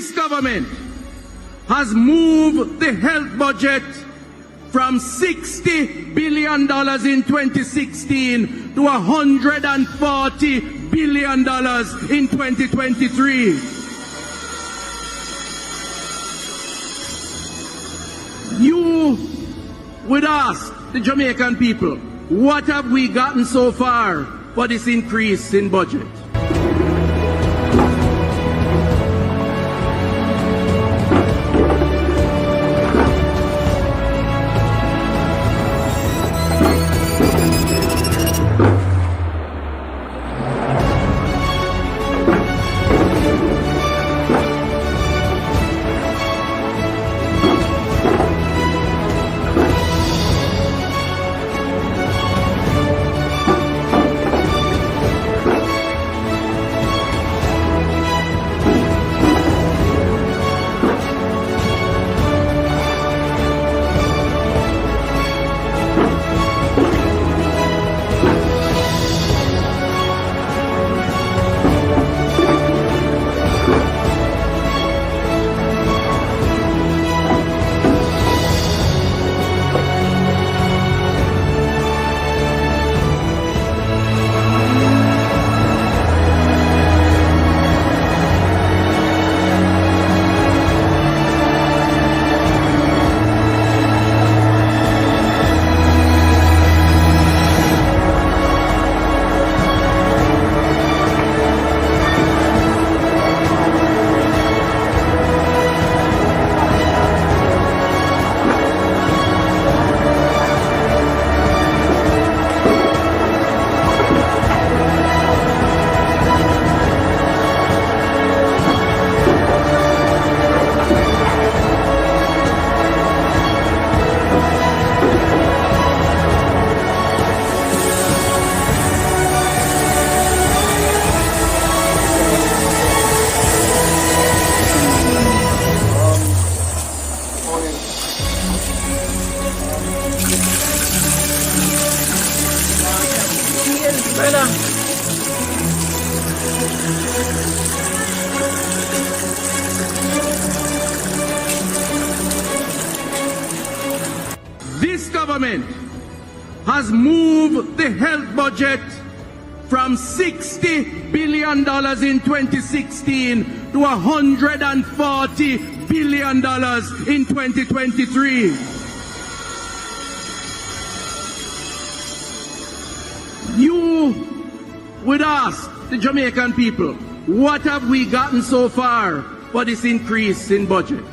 This government has moved the health budget from $60 billion in 2016 to $140 billion in 2023. You would ask the Jamaican people, what have we gotten so far for this increase in budget? This government has moved the health budget from $60 billion in 2016 to $140 billion in 2023. You would ask the Jamaican people, what have we gotten so far for this increase in budget?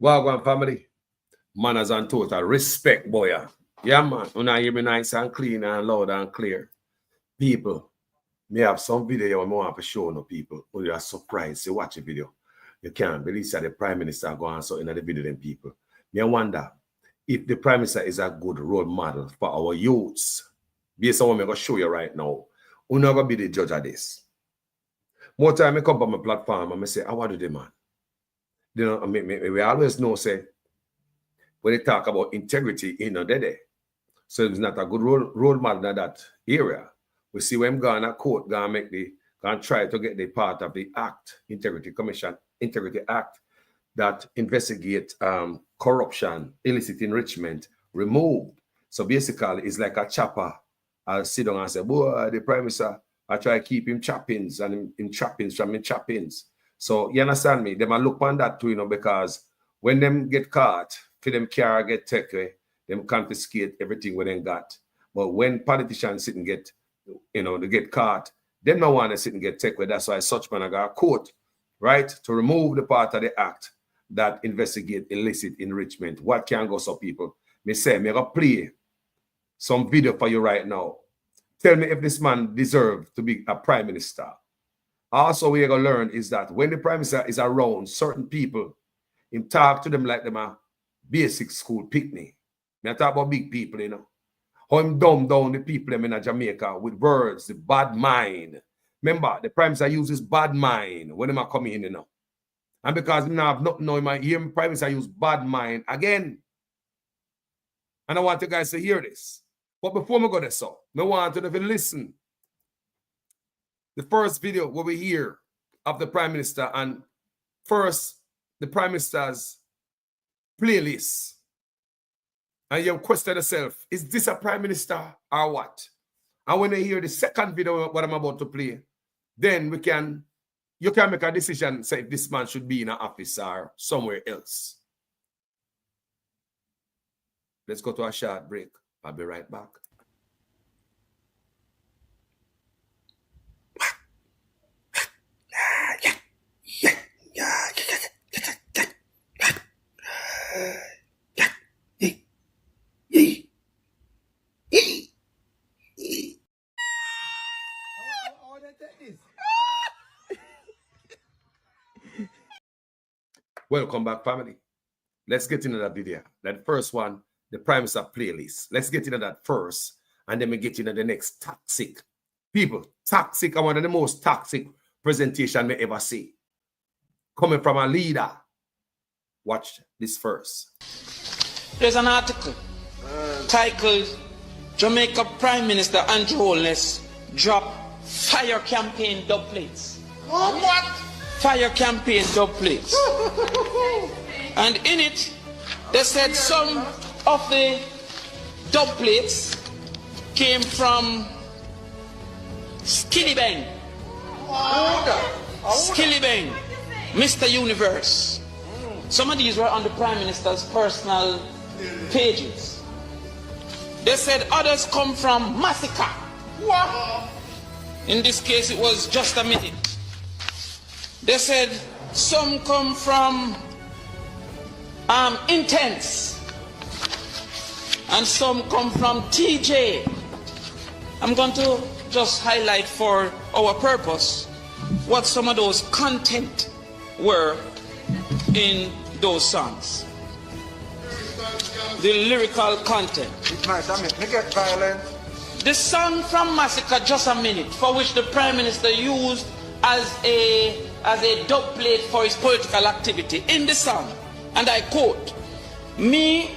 Wagwan family, manners and total respect, boy. Yeah, man. When I hear me nice and clean and loud and clear. People, may have some video I want to show no people. When you are surprised, you watch a video. You can't believe that the Prime Minister go on so in the video them people. Me wonder if the Prime Minister is a good role model for our youths. Based on what I'm going to show you right now. We're not going to be the judge of this. More time I come on my platform and I say, how do they, man? You know, I mean, we always know, say, when they talk about integrity, you know, there. So it's not a good role model in that area. We see when going to court, going to try to get the part of the Act, Integrity Commission, Integrity Act, that investigate corruption, illicit enrichment, removed. So basically, it's like a chopper. I'll sit down and say, boy, the Prime Minister, I try to keep him choppings and him choppings from him choppings. So you understand me? They might look on that too, you know, because when them get caught, for them car get taken, them confiscate everything we them got. But when politicians sit and get, you know, they get caught, them no want to sit and get taken. That's why such man got a court, right, to remove the part of the act that investigate illicit enrichment. What can go so people? Me say, me go play some video for you right now. Tell me if this man deserves to be a prime minister. Also, what you're going to learn is that when the prime minister is around certain people, him talk to them like them a basic school picnic. I talk about big people, you know. How him dumb down the people in Jamaica with words, the bad mind. Remember, the prime minister uses bad mind when him are coming in, you know. And because him now have nothing know, him hear him prime minister use bad mind again. And I want you guys to hear this. But before we go there, so I want you to listen. The first video where we hear of the prime minister and first the prime minister's playlist. And you question yourself, is this a prime minister or what? And when you hear the second video, what I'm about to play, then you can make a decision, say if this man should be in an office or somewhere else. Let's go to a short break. I'll be right back. Welcome back, family. Let's get into that video. That first one, the prime minister playlist. Let's get into that first, and then we get into the next toxic. People, toxic are one of the most toxic presentation we ever see. Coming from a leader. Watch this first. There's an article titled Jamaica Prime Minister Andrew Holness drop fire campaign dub plates. What? Fire campaign dub plates. And in it, they said some of the dub plates came from Skillibeng. Skillibeng, Mr. Universe. Some of these were on the Prime Minister's personal pages. They said others come from Massacre. What? In this case, it was Just a Minute. They said some come from Intense. And some come from TJ. I'm going to just highlight for our purpose what some of those content were in those songs. The lyrical content. It might make it violent. The song from Massacre, Just a Minute, for which the Prime Minister used as a dub plate for his political activity. In the song, and I quote, "Me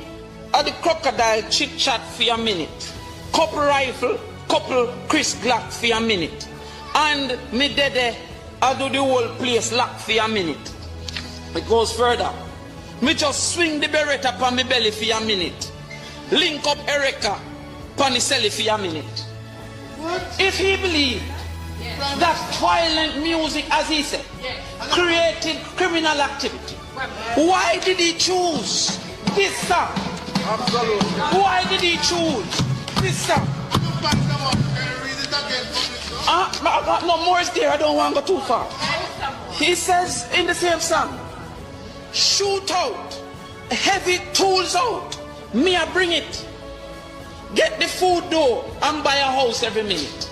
are the crocodile chit chat for a minute, couple rifle, couple Chris Glock for a minute, and me dede I do the whole place lock for a minute." It goes further. "Me just swing the Beretta upon me belly for a minute, link up Erica upon the celly for a minute." What? If he believed that violent music, as he said, created criminal activity, why did he choose this song? Absolutely. Why did he choose this song? Back them up. Can you read it again from this song? No more is there, I don't want to go too far. He says in the same song, "Shoot out, heavy tools out, me I bring it. Get the food door and buy a house every minute."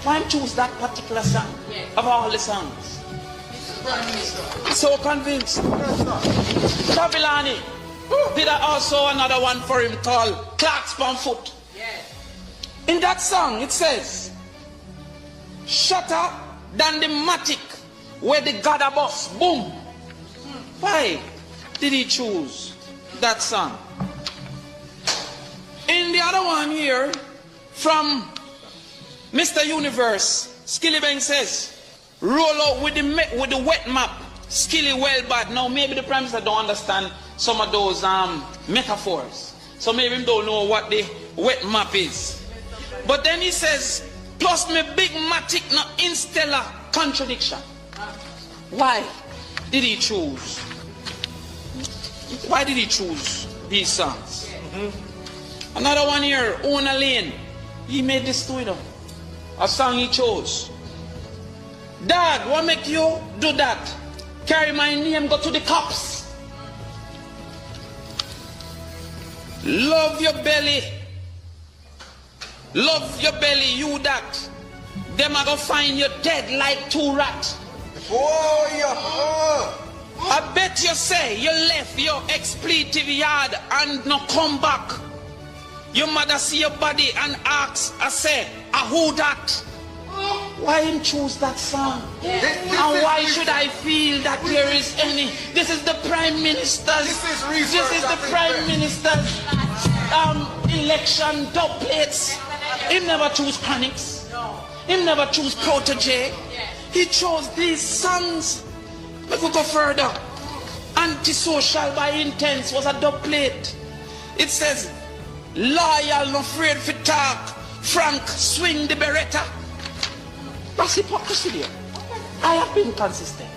Why choose that particular song of all the songs? Prime Minister. So convinced. Tavilani did also another one for him called Clark's Palm Foot. In that song it says, "Shutter than the matic where the God a boss." Boom. Why did he choose that song? In the other one here, from Mr. Universe, Skillibeng says, "Roll out with the wet map, Skilly well bad." Now maybe the Prime Minister don't understand some of those metaphors. So maybe he don't know what the wet map is. But then he says, "Plus me big matic no instellar contradiction." Why did he choose? Why did he choose these songs? Another one here, Ona Lane. He made this to it. A song he chose. "Dad, what make you do that? Carry my name, go to the cops. Love your belly. Love your belly, you that. Them are gonna find you dead like 2 rats. Oh, yeah. I bet you say you left your expletive yard and no come back. Your mother see your body and asks, I say, who that? Why him choose that song? And why should I feel that there is any? This is the Prime Minister's. This is the Prime Minister's election dub plates. He never choose Chronics. He never choose Protege. He chose these songs. We could go further. Antisocial by Intense was a dub plate. It says, loyal, no afraid for talk. Frank, swing the Beretta. That's hypocrisy there. I have been consistent.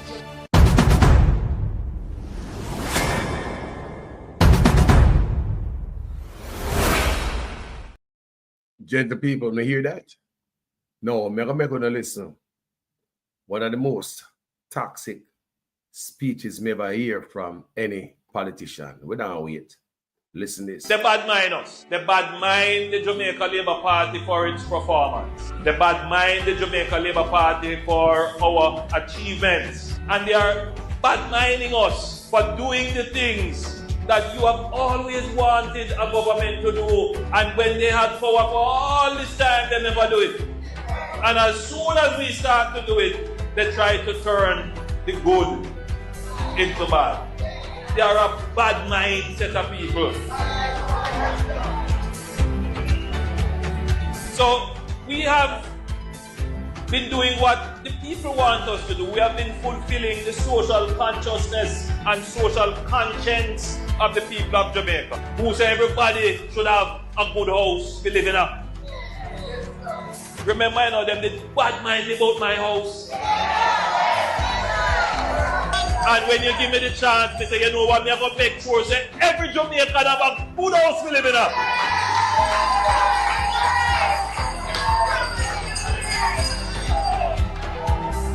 Gentle people, may hear that? No, I'm going to listen. One of the most toxic speeches me ever hear from any politician. We don't wait. Listen this. They bad mind us. They bad mind the Jamaica Labour Party for its performance. They bad mind the Jamaica Labour Party for our achievements. And they are bad minding us for doing the things that you have always wanted a government to do. And when they had power for all this time, they never do it. And as soon as we start to do it, they try to turn the good into bad. They are a bad mind set of people. So we have been doing what the people want us to do. We have been fulfilling the social consciousness and social conscience of the people of Jamaica, who say everybody should have a good house to live in. Remember, I know them did bad mind about my house. And when you give me the chance, me say, you know what, me have to make sure say every Jamaican have a good house to live in.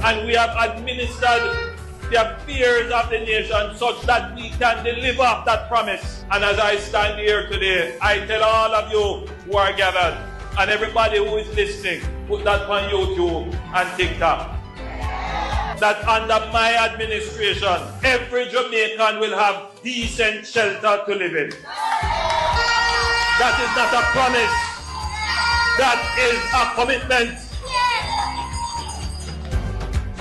And we have administered the affairs of the nation such that we can deliver that promise. And as I stand here today, I tell all of you who are gathered and everybody who is listening, put that on YouTube and TikTok, that under my administration, every Jamaican will have decent shelter to live in. That is not a promise. That is a commitment.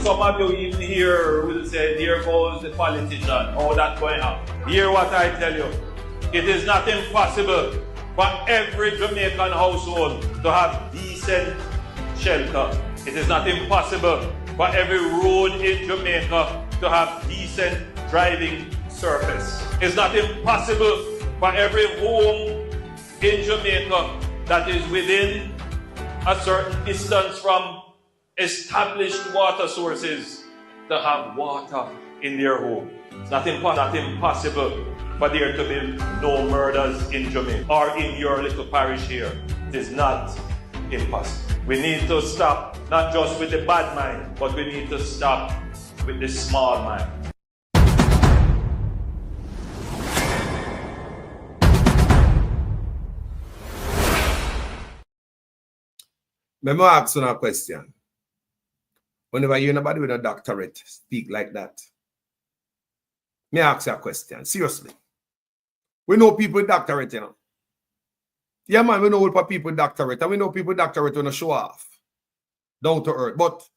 Some of you even here will say, there goes the politician. Oh, that's going on. Hear what I tell you. It is not impossible for every Jamaican household to have decent shelter. It is not impossible for every road in Jamaica to have decent driving surface. It's not impossible for every home in Jamaica that is within a certain distance from established water sources to have water in their home. It's not impossible for there to be no murders in Jamaica or in your little parish here. It is not impossible. We need to stop not just with the bad mind, but we need to stop with the small mind. Let me ask you a question. Whenever you hear nobody with a doctorate speak like that, me ask you a question. Seriously. We know people with doctorate, you know. Yeah, man, we know what people with doctorate, and we know people with doctorate want to show off. Down to earth. But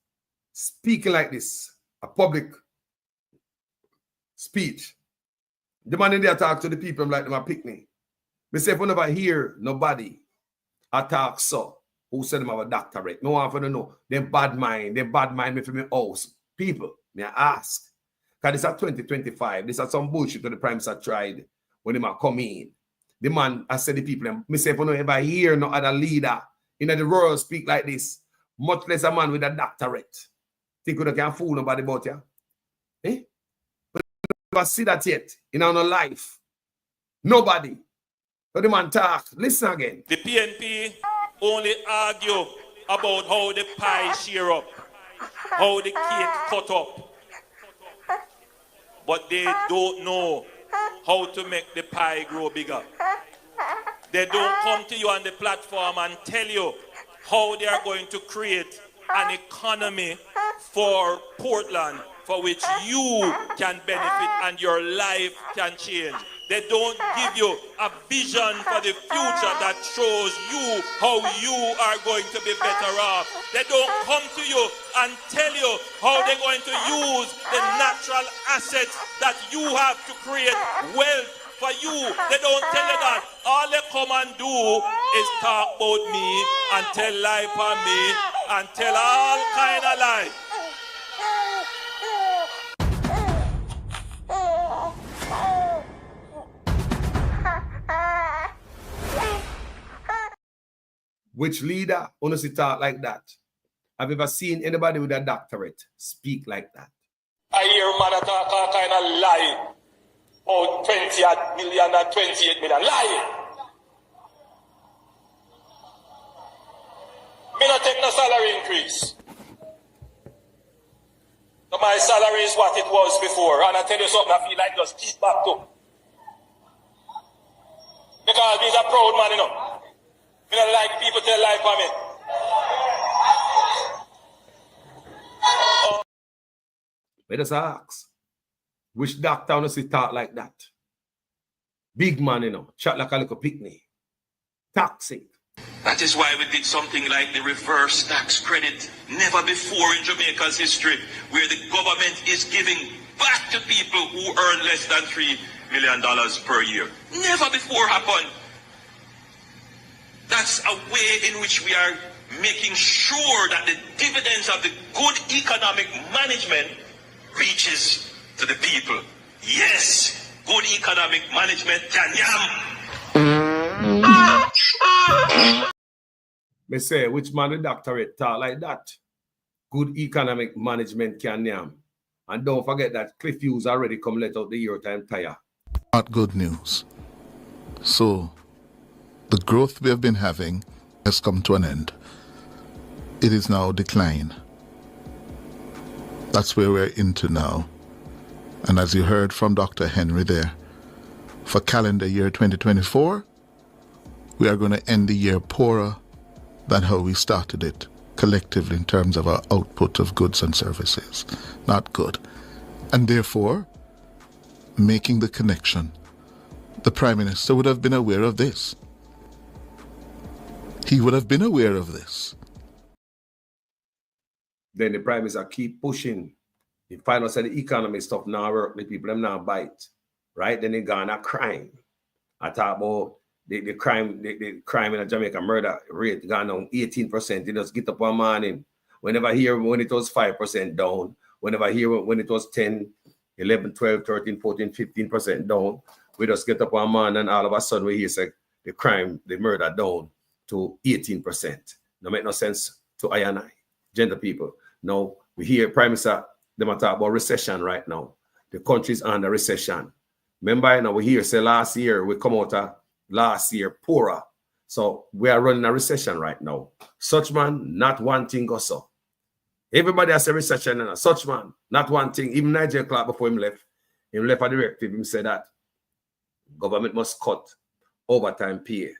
speaking like this, a public speech, the man in there talk to the people like them a picnic. Me say if whenever hear nobody attack so, who said them have a doctorate, no one for to know. Them bad mind me from my house. People, may I ask? Because this is 2025. This is some bullshit that the Prime Minister tried when they come in. The man, I said the people, me say if you don't ever hear no other leader in the world speak like this, much less a man with a doctorate. Think you can't fool nobody about you? Eh? But you never see that yet in our life. Nobody. But the man talk. Listen again. The PNP only argue about how the pie shear up, how the cake cut up. But they don't know how to make the pie grow bigger. They don't come to you on the platform and tell you how they are going to create an economy for Portland for which you can benefit and your life can change. They don't give you a vision for the future that shows you how you are going to be better off. They don't come to you and tell you how they're going to use the natural assets that you have to create wealth for you. They don't tell you that. All they come and do is talk about me and tell lie for me and tell all kind of lie. Which leader honestly talk like that? Have you ever seen anybody with a doctorate speak like that? I hear man talk all kind of lie. Oh, 20 million and 28 million. Lie. Me not take no salary increase. So my salary is what it was before. And I tell you something, I feel like just keep back to. Because he's a proud man, you know. I don't like people tell lie for me. Let us ask, which doctor honestly talk like that? Big man, you know, chat like a little picnic. Toxic. That is why we did something like the reverse tax credit. Never before in Jamaica's history, where the government is giving back to people who earn less than $3 million per year. Never before happened. That's a way in which we are making sure that the dividends of the good economic management reaches to the people. Yes, good economic management can yam. Me say, which man the doctorate talk like that? Good economic management can yam. And don't forget that Cliff Hughes already come let out the year time tire. Not good news. So, the growth we have been having has come to an end. It is now decline. That's where we're into now. And as you heard from Dr. Henry there, for calendar year 2024, we are going to end the year poorer than how we started it, collectively in terms of our output of goods and services. Not good. And therefore, making the connection, the Prime Minister would have been aware of this. He would have been aware of this. Then the Prime Minister keep pushing. The final said the economy stuff now work, the people them now bite. Right? Then they gone a crime. I talk about the crime in Jamaica murder rate gone down 18%. They just get up one morning. Whenever I hear when it was 5% down, whenever I hear when it was 10, 11, 12, 13, 14, 15% down, we just get up one morning and all of a sudden we hear say the murder down to 18%. No make no sense to I and I, gender people. Now we hear Prime Minister them talk about recession right now. The country's under recession. Remember, now we hear say last year we come out of last year poorer. So we are running a recession right now. Such man, not one thing go so. Everybody has a recession and such man, not one thing. Even Nigel Clark before him left a directive, him said that government must cut overtime pay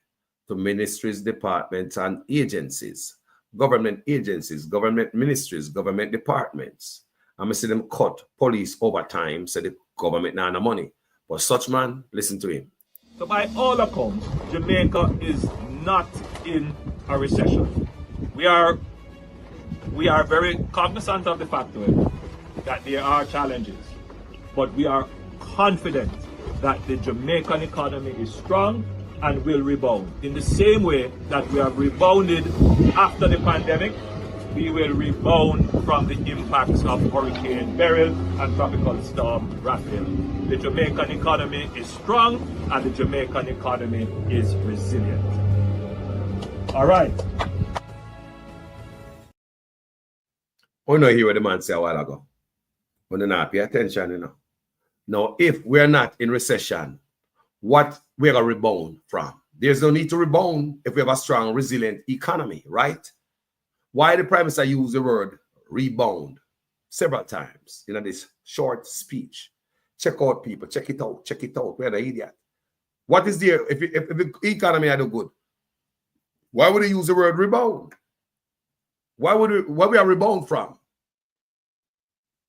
to ministries, departments, and agencies. Government agencies, government ministries, government departments. I'm going to see them cut police overtime, so the government not no money. But such man, listen to him. So by all accounts, Jamaica is not in a recession. We are very cognizant of the fact that there are challenges, but we are confident that the Jamaican economy is strong and will rebound. In the same way that we have rebounded after the pandemic, we will rebound from the impacts of Hurricane Beryl and Tropical Storm Raphael. The Jamaican economy is strong and the Jamaican economy is resilient. All right. We know hear what the man said a while ago. We do not pay attention, you know. Now, if we're not in recession, what we're going to rebound from? There's no need to rebound if we have a strong, resilient economy, right? Why the Prime Minister use the word rebound several times in this short speech? Check out, people. Check it out. Check it out. We're the idiot. What is there if the economy had do good? Why would they use the word rebound? Where we are rebound from?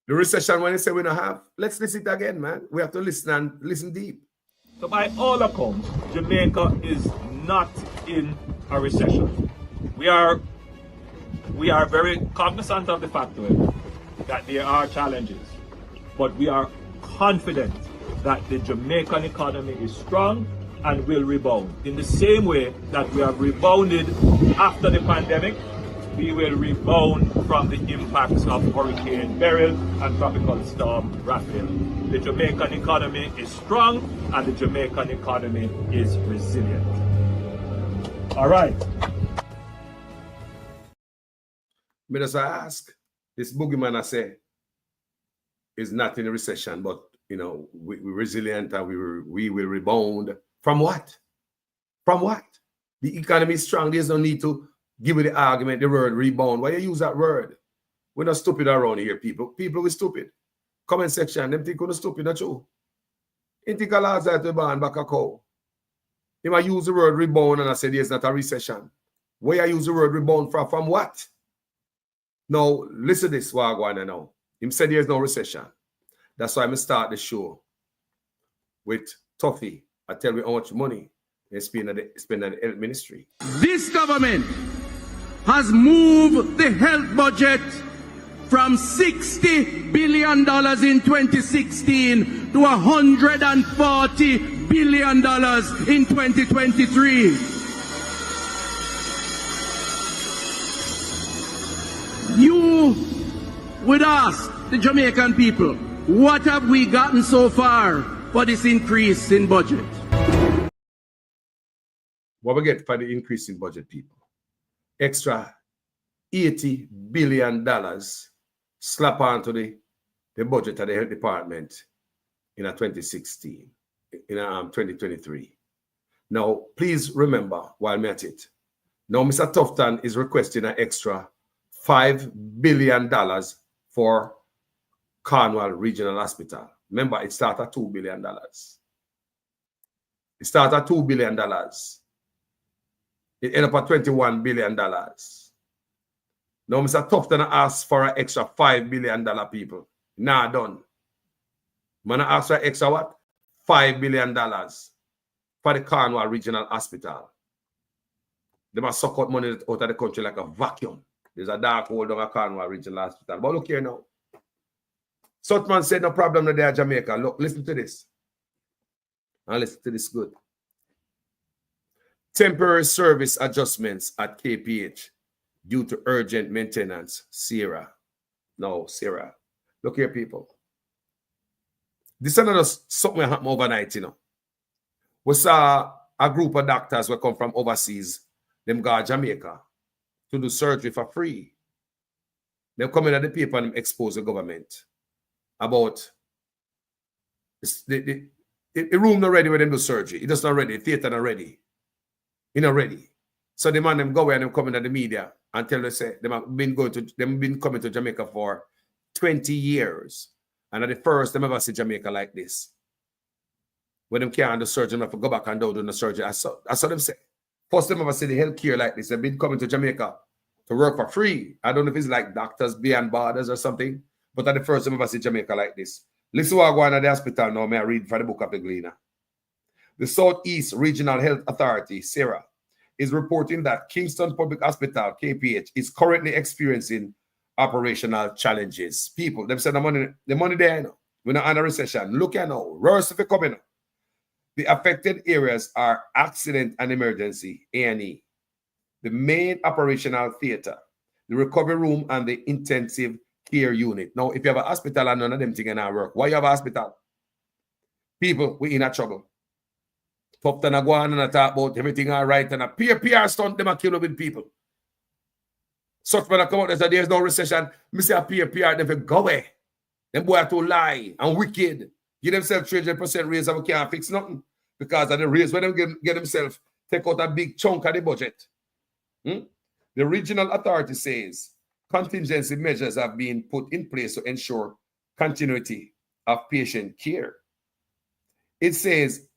The recession when they say we don't have. Let's listen it again, man. We have to listen and listen deep. So by all accounts, Jamaica is not in a recession. We are very cognizant of the fact that there are challenges, but we are confident that the Jamaican economy is strong and will rebound. In the same way that we have rebounded after the pandemic, we will rebound from the impacts of Hurricane Beryl and Tropical Storm Raphael. The Jamaican economy is strong and the Jamaican economy is resilient. All right. Me just ask, this boogeyman I say is not in a recession, but you know, we're resilient and we will rebound. From what? From what? The economy is strong. There's no need to give it the argument, the word rebound. Why you use that word? We're not stupid around here, people. People are stupid. Comment section, them think we're stupid, not true. You think a lot of ban back a cow. You might use the word rebound and I say there's not a recession. Where I use the word rebound from what? Now, listen to this, what I want to know. Him said there's no recession. That's why I'm going to start the show with Tuffy. I tell you how much money they spend at the health ministry. This government has moved the health budget from $60 billion in 2016 to $140 billion in 2023. You would ask the Jamaican people, what have we gotten so far for this increase in budget? What we get for the increase in budget, people? Extra $80 billion slap onto the budget of the health department in 2016, in 2023. Now, please remember while I'm at it. Now, Mr. Tufton is requesting an extra $5 billion for Cornwall Regional Hospital. Remember, it started at $2 billion. It started at $2 billion. It ended up at $21 billion. Now, Mr. Tufton asked for an extra $5 billion, people. Nah, done. Man asked for an extra what? $5 billion for the Cornwall Regional Hospital. They must suck out money out of the country like a vacuum. There's a dark hole down at Cornwall Regional Hospital. But look here now. Sutman said no problem there at Jamaica. Look, listen to this. And listen to this good. Temporary service adjustments at KPH due to urgent maintenance. Sarah. No, Sarah. Look here, people. This is not something that happened overnight, you know. We saw a group of doctors who come from overseas, them go to Jamaica to do surgery for free. They come in at the paper and expose the government about the room not ready when they do surgery. It is not ready. The theater not ready. It's not ready. So the man them go away and them come in at the media and tell them say them have been coming to Jamaica for 20 years. And at the first them ever see Jamaica like this. When them can't do surgery, them have to go back and do the surgery. I saw them say. First time ever see the healthcare like this. They've been coming to Jamaica to work for free. I don't know if it's like Doctors Beyond Borders or something, but at the first time ever see Jamaica like this. Listen what I go on at the hospital now. May I read from the book of the Gleaner. The Southeast Regional Health Authority, SERA, is reporting that Kingston Public Hospital, KPH, is currently experiencing operational challenges. People, they've said the money there, you know. We're not under recession. Look at now. Worse if it's coming. The affected areas are accident and emergency, A&E, the main operational theater, the recovery room, and the intensive care unit. Now, if you have a hospital and none of them things cannot work, why you have a hospital? People, we're in a trouble. Tufton a go on and a talk about everything all right, and a PR stunt, them a kill with people. Such men come out and say there's no recession. Me say a PR, them go away. Them boy are too lie and wicked. Give themselves 300% raise and we can't fix nothing. Because of the raise when them get themselves take out a big chunk of the budget. The regional authority says contingency measures have been put in place to ensure continuity of patient care. It says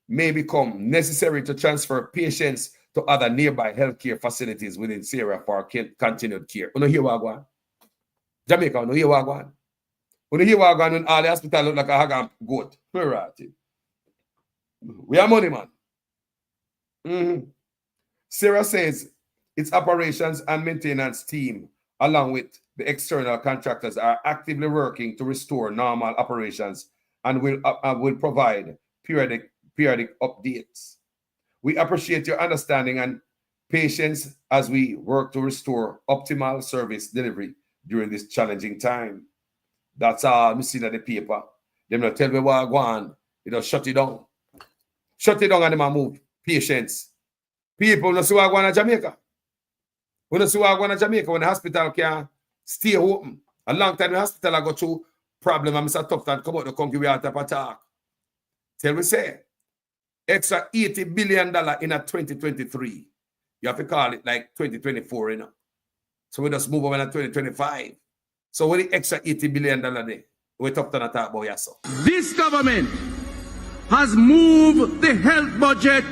may become necessary to transfer patients to other nearby healthcare facilities within Syria for continued care. You know hear what going? Jamaica, you know hear what going? You know hear what going when all the hospital look like a hog and goat? Right. We are money, man. Syria says its operations and maintenance team, along with the external contractors, are actively working to restore normal operations and will provide periodic updates. We appreciate your understanding and patience as we work to restore optimal service delivery during this challenging time. That's all I see in the paper. Them not tell me what I go on. You know, shut it down. Shut it down and them move. Patience. People don't see what I go on in Jamaica. We don't see what I go on in Jamaica when the hospital can stay open. A long time the hospital I go through problem and Mr. Tufton come out the country we have to attack. Tell we say extra $80 billion in a 2023. You have to call it like 2024, you know. So we just move over to 2025. So what the extra $80 billion there? We talk to talk about yourself. This government has moved the health budget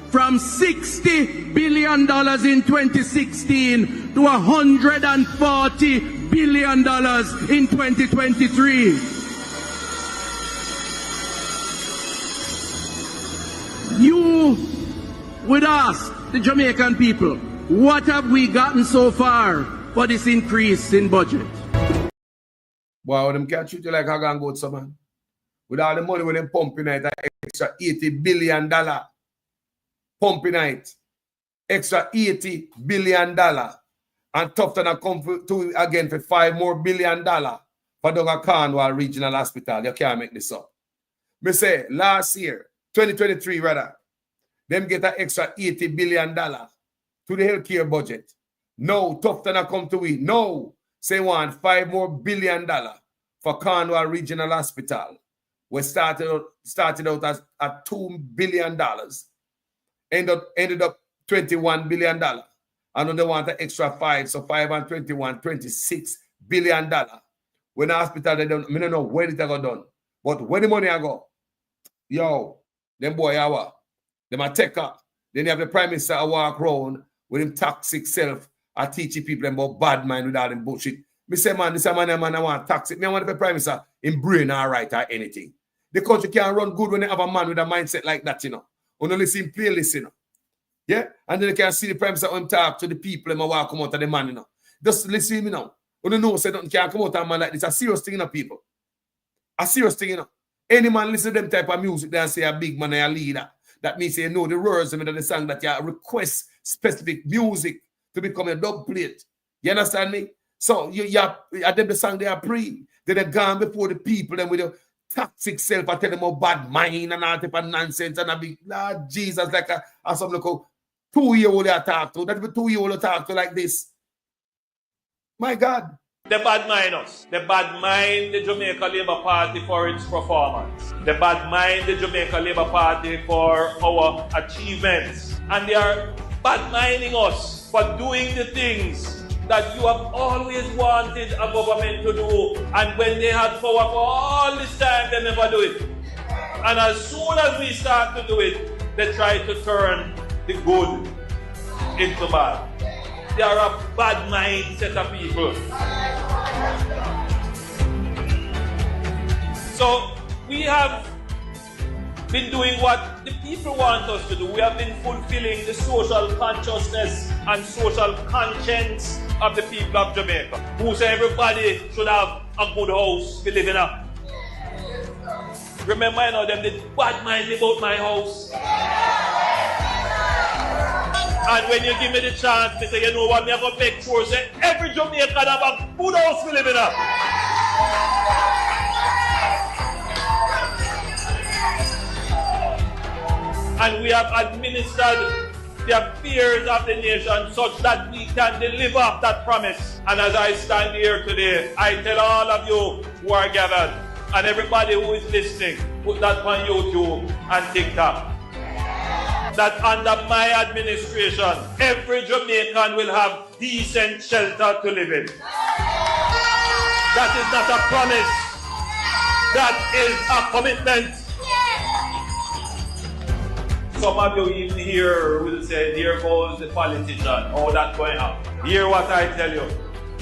from $60 billion in 2016 to $140 billion in 2023. You would ask the Jamaican people, what have we gotten so far for this increase in budget? Wow, them can't treat you like a gang goat, so man. With all the money when them pumping it, that extra $80 billion. Pumping it. Extra $80 billion. And Tufton come to again for $5 more billion for Doga Cornwall Regional Hospital. You can't make this up. Me say, last year, 2023 rather, them get an extra $80 billion to the healthcare budget. No, Tufton come to we. No, say want $5 more billion for Cornwall Regional Hospital. We started out as at $2 billion. Ended up $21 billion. And then they want an extra 5, so 5 and 21, $26 billion. When the hospital, they don't know where it go done. But where the money I go, yo, them boy are them a take up. Then you have the Prime Minister walk around with him toxic self and teaching people about bad mind with all them bullshit. Me say, man, this man I want toxic. Me I want the Prime Minister in brain all right or anything. The country can't run good when they have a man with a mindset like that, you know. When you listen, play, listen, you know. Yeah? And then you can see the Prime Minister when talk to the people and walk come out of the man, you know. Just listen, you know. When you know, say nothing can't come out of a man like this. A serious thing, you know, people. A serious thing, you know. Any man listen to them type of music, they say a big man and a leader. That means you know the words of the song that you request specific music to become a dub plate. You understand me? So you at them the song they are pre. They are gone before the people and with your toxic self. I tell them about bad mind and all type of nonsense and a big Lord Jesus like a some local 2-year-old I talk to. That be 2-year-old I talk to like this. My God. They bad mind us. They bad mind the Jamaica Labour Party for its performance. They bad mind the Jamaica Labour Party for our achievements. And they are bad minding us for doing the things that you have always wanted a government to do. And when they had power for all this time, they never do it. And as soon as we start to do it, they try to turn the good into bad. They are a bad mind set of people. So we have been doing what the people want us to do. We have been fulfilling the social consciousness and social conscience of the people of Jamaica, who say everybody should have a good house to live in. Remember, I know them the bad mind about my house. And when you give me the chance, I say, you know what, I'm going to make sure that every Jamaican have a good house to live in. And we have administered the affairs of the nation such that we can deliver that promise. And as I stand here today, I tell all of you who are gathered and everybody who is listening, put that on YouTube and TikTok, that under my administration, every Jamaican will have decent shelter to live in. That is not a promise. That is a commitment. some of you even here will say, there goes the politician, how that going on. Hear what I tell you.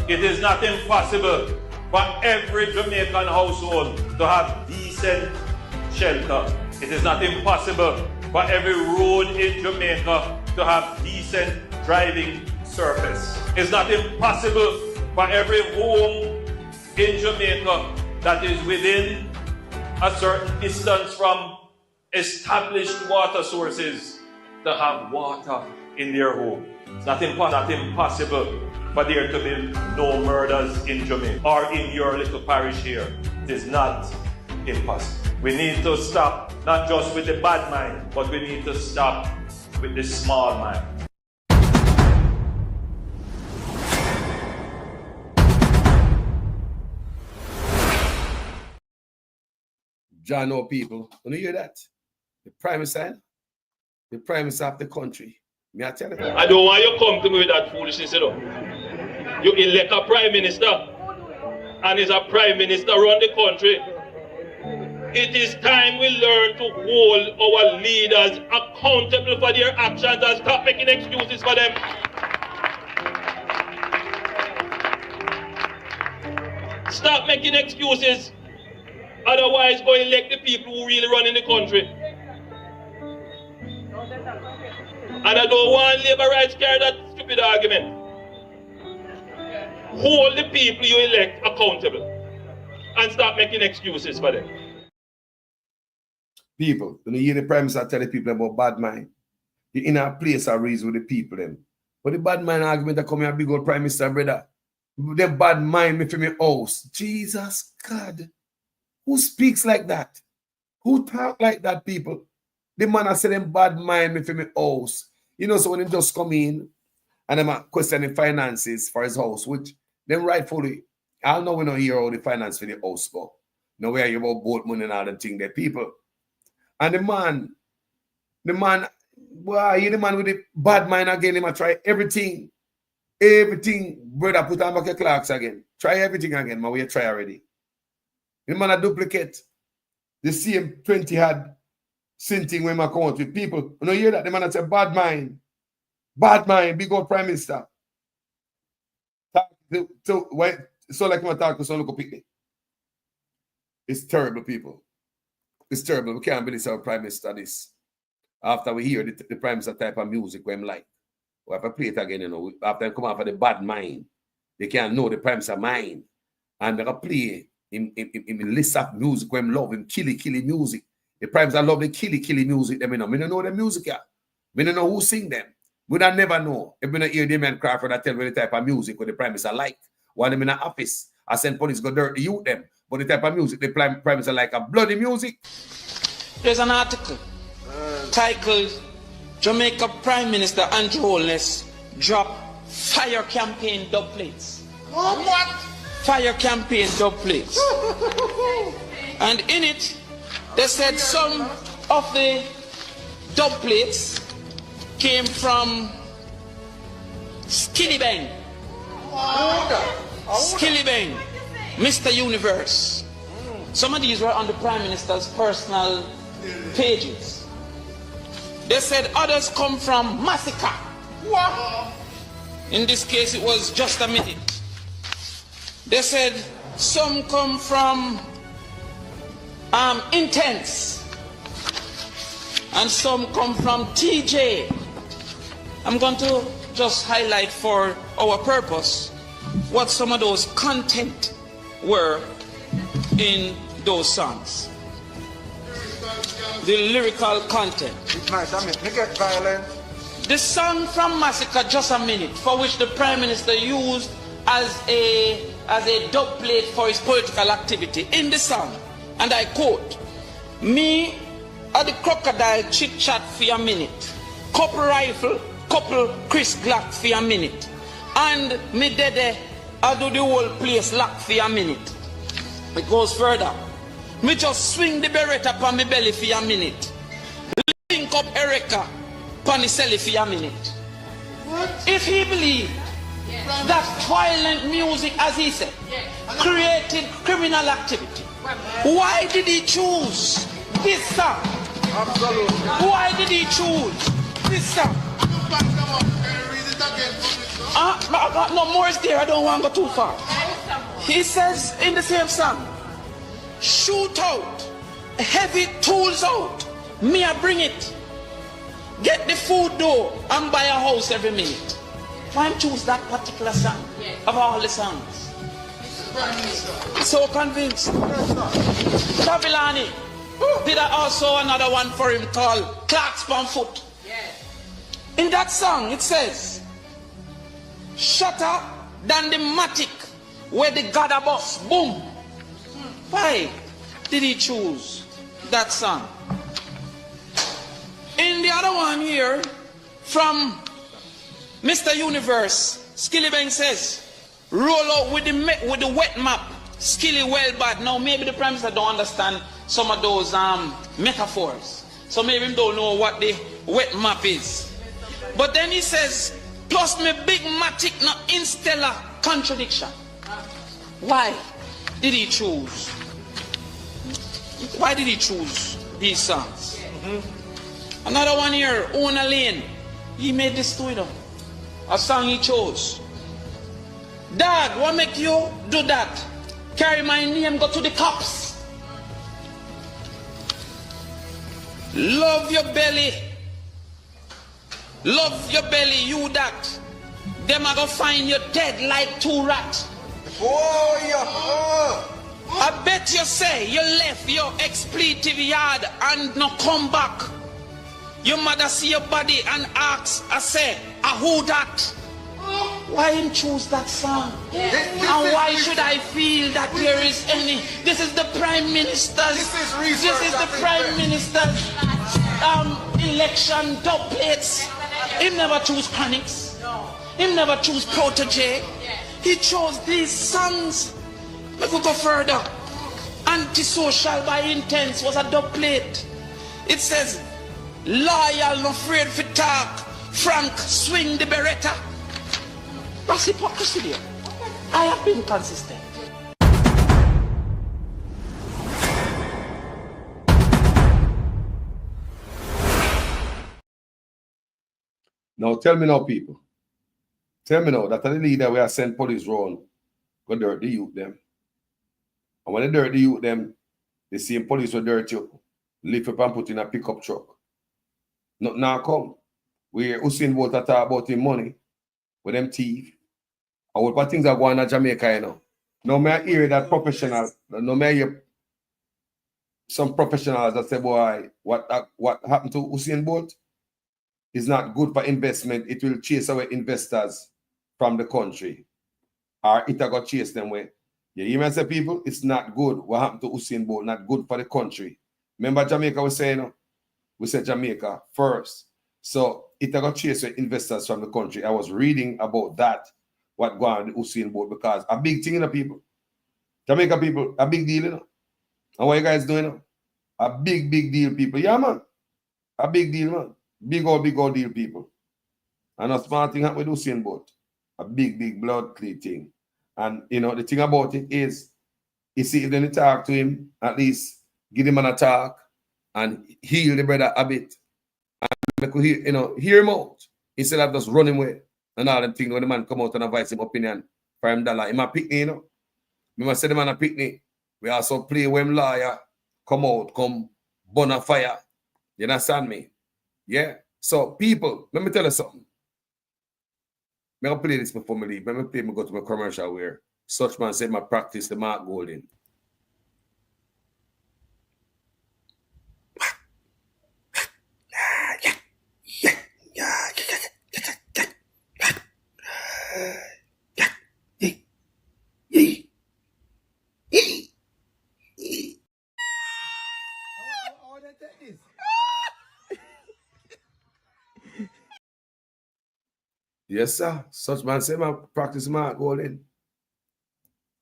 It is not impossible for every Jamaican household to have decent shelter. It is not impossible for every road in Jamaica to have decent driving surface. It's not impossible for every home in Jamaica that is within a certain distance from established water sources to have water in their home. It's not impossible for there to be no murders in Jamaica or in your little parish here. It is not impossible. We need to stop not just with the bad mind, but we need to stop with the small mind. John, no people. When you hear that? The Prime Minister, the Prime Minister of the country. Me I tell you. I don't want you to come to me with that foolishness, you know. You elect a Prime Minister, and is a Prime Minister run the country. It is time we learn to hold our leaders accountable for their actions and stop making excuses for them. Stop making excuses. Otherwise, go elect the people who really run in the country. And I don't want labor rights carry that stupid argument. Hold the people you elect accountable and stop making excuses for them. People, when you hear the Prime Minister tell the people about bad mind, you're in a place of reason with the people them. But the bad mind argument that come here, big old Prime Minister, brother. The bad mind me for me house. Jesus God. Who speaks like that? Who talk like that, people? The man I say them bad mind me for me house. You know, so when they just come in and them are questioning finances for his house, which them rightfully, I know we don't hear all the finance for the house go. No, we hear about boat money and all the thing that people. And the man, well, you the man with the bad mind again, he might try everything, brother, put on back your clocks again. Try everything again, man, we try already. The man a duplicate the same 20 had same thing when I come out with people. You know, hear that? The man a say bad mind, big old Prime Minister. So like my talk to some local picnic. It's terrible, people. It's terrible. We can't believe our Prime Minister this. After we hear the Prime Minister type of music we like. We have to play it again, you know. After they come out of the bad mind, they can't know the Prime Minister mind. And they play in list of music when love him, killy music. The Prime Minister love the killy music. Them, you know. We don't know the music yet. We don't know who sing them. We don't never know. If we don't hear them and Crawford that tell me the type of music what the Prime Minister like. While them in the office, I send police go dirt the youth them. But the type of music the Prime Minister like a bloody music. There's an article titled Jamaica Prime Minister Andrew Holness drop fire campaign dub plates. What? Fire campaign dub plates. And in it, they said some of the dub plates came from Skillibeng. Skillibeng, Mr. Universe. Some of these were on the Prime Minister's personal pages. They said others come from Massacre. In this case, it was Just a Minute. They said some come from Intense. And some come from TJ. I'm going to just highlight for our purpose what some of those content were in those songs. The lyrical content. It's nice, I mean, they get violent. The song from Massacre, Just a Minute, for which the Prime Minister used as a dub plate for his political activity. In the song, and I quote, "Me are the crocodile chit chat for a minute, couple rifle, couple Chris Glock for a minute, and me dede I do the whole place lock for a minute." It goes further. "Me just swing the Beretta upon my belly for a minute. Link up Erica upon the celly for a minute." What? If he believed that violent music, as he said, created criminal activity, why did he choose this song Absolutely. Why did he choose this song? Can you read it again for me, sir? No more is there. I don't want to go too far. He says in the same song, shoot out, heavy tools out, me I bring it. Get the food door and buy a house every minute. Why choose that particular song of all the songs? So convinced. Tavilani did also another one for him called Clark's on Foot. In that song it says, shatter than the matic where the God a bus. Boom. Why did he choose that song? In the other one here, from Mr. Universe, Skilly Bang says, roll out with the wet map. Skilly well bad. Now maybe the Prime Minister don't understand some of those metaphors. So maybe he don't know what the wet map is. But then he says, plus me big matic no instellar contradiction. Why did he choose? Why did he choose these songs? Another one here, Ona Lane. He made this to it. A song he chose. Dad, what make you do that? Carry my name, go to the cops. Love your belly. Love your belly, you that. Them are gonna find you dead like two rats. Oh, yeah. I bet you say you left your expletive yard and no come back. Your mother see your body and asks, I say, who that? Why him choose that song? And why should I feel that there is any? This is the Prime Minister's. This is the Prime Minister's election dub plates. He never choose Chronix. He never choose Protege. He chose these songs. Let me go further. Antisocial by Intense was a dub plate. It says, loyal, no afraid for talk. Frank, swing the Beretta. That's hypocrisy there. I have been consistent. Now tell me now, people. Tell me now that the leader we are send police round go dirt the youth them. And when they dirt the youth them, the same police will dirt you, lift up and put in a pickup truck. Not now come. We Usain Bolt talk about him money with them thief. And what things are going on in Jamaica, you know. Now may I hear that professional, no may I hear some professionals that say, boy, what happened to Usain Bolt is not good for investment. It will chase away investors from the country. Or it will chase them away. You hear me say, people, it's not good. What happened to Usain Bolt, not good for the country. Remember Jamaica was saying, we said Jamaica first. So it will chase away investors from the country. I was reading about that, what going on with Usain Bolt, because a big thing, you know, people. Jamaica people, a big deal, you know. And what you guys doing, you know? A big deal, people. Yeah, man. A big deal, man. Big old deal, people. And a small thing happened with Usain Bolt. A big blood clean thing. And, you know, the thing about it is, you see, if they talk to him, at least give him an attack and heal the brother a bit. And make hear, you know, hear him out. Instead of just running away. And all them things when the man come out and advise him opinion for him dollar. Him a picnic, you know. We must say the man a picnic. We also play when lawyer come out, come burn a fire. You understand me? Yeah. So people, let me tell you something. I'm going to play this before me leave. Let me play me go to my commercial where such man said my practice the Mark Golden. Yes, sir. Such man say my practice Mark Golden.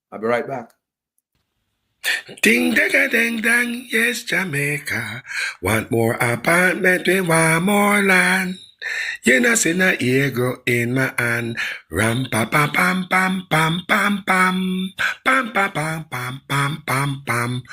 I'll be right back. Ding dang dang dang, yes Jamaica. Want more apartment, we want more land. You know, see na ego in my hand. Ram pa pam pam pam pam pam pam pam pam pam pam pam pam pam.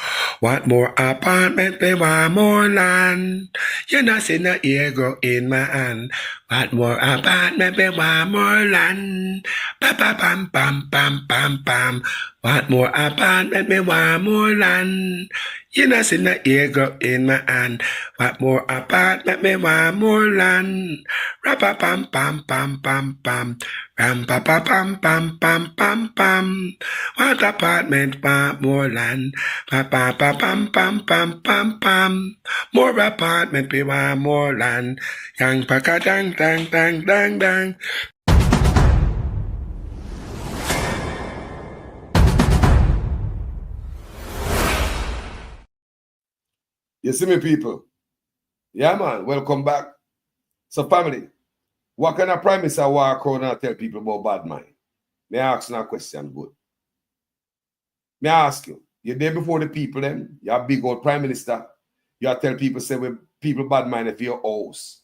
Want more apartment? They want more land. You not see no ear grow in my hand. Want more apartment? They want more land. Pa pa pam pam pam pam pam. Want more apartment? They want more land. You not see no ear grow in my hand. Want more apartment? They want more land. Rapa pam pam pam pam pam. Ram pa pa pam pam pam pam pam. Want apartment, want more land. Pa pa pa pam pam pam pam pam. More apartment, we want more land. Yang pa ka dang dang dang dang dang. You see me, people? Yeah, man. Welcome back. So, family, what kind of Prime Minister walk around and tell people about bad mind? May I ask you a question, good? May I ask you, you're there before the people, then you're a big old Prime Minister. You tell people, say, well, people bad mind for your house.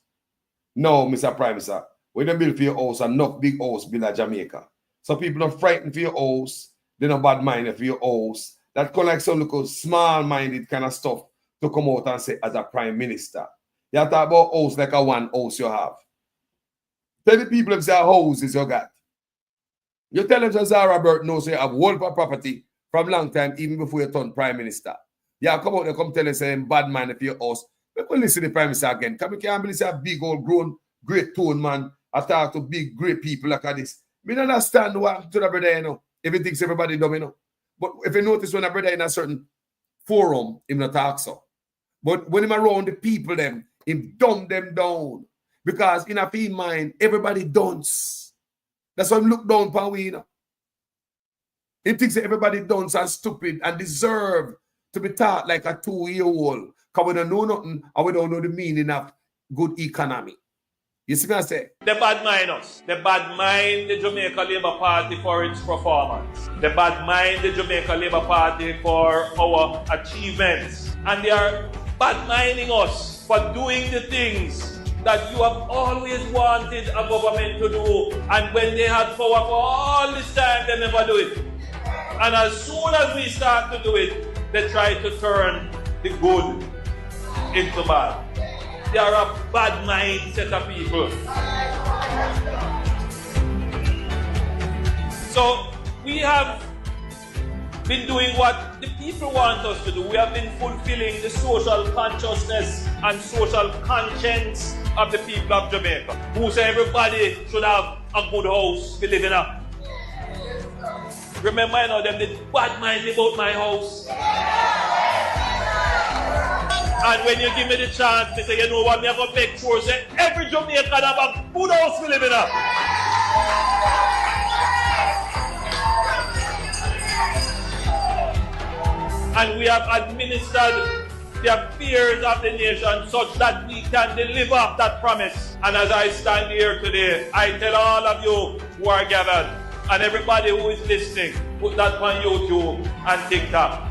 No, Mr. Prime Minister, when you build for your house, enough big house build at Jamaica. So people are frightened for your house, they're not bad minded for your house. That kind of like some little small-minded kind of stuff to come out and say as a Prime Minister. You talk about house like a one house you have. Tell the people if say a house is you got. You tell them that Zara Burt knows you have whole property from long time, even before you turn Prime Minister. Yeah, come out and come tell us saying bad man if your house. We can listen to the Prime Minister again. Come can't believe say a big old grown, great tone man. I talk to big, great people like this. We don't understand what to the brother, you know. If he thinks everybody dumb, you know. But if you notice when a brother in a certain forum, him not talk so. But when him around the people, them, him dumb them down. Because in a field mind, everybody dunce. That's why him look down upon we, you know. He thinks that everybody dunce and stupid and deserve to be taught like a 2-year-old. Because we don't know nothing and we don't know the meaning of good economy. You see what I say? They bad mind us. They bad mind the Jamaica Labour Party for its performance. They bad mind the Jamaica Labour Party for our achievements. And they are bad minding us for doing the things that you have always wanted a government to do. And when they had power for all this time, they never do it. And as soon as we start to do it, they try to turn the good into bad. They are a bad mind set of people. So we have been doing what the people want us to do. We have been fulfilling the social consciousness and social conscience of the people of Jamaica, who say everybody should have a good house to live in. Remember, you know, them the bad mind about my house. And when you give me the chance, they say, you know what, me have to make sure say every Jamaican have a good house to live in. And we have administered the affairs of the nation such that we can deliver that promise. And as I stand here today, I tell all of you who are gathered and everybody who is listening, put that on YouTube and TikTok,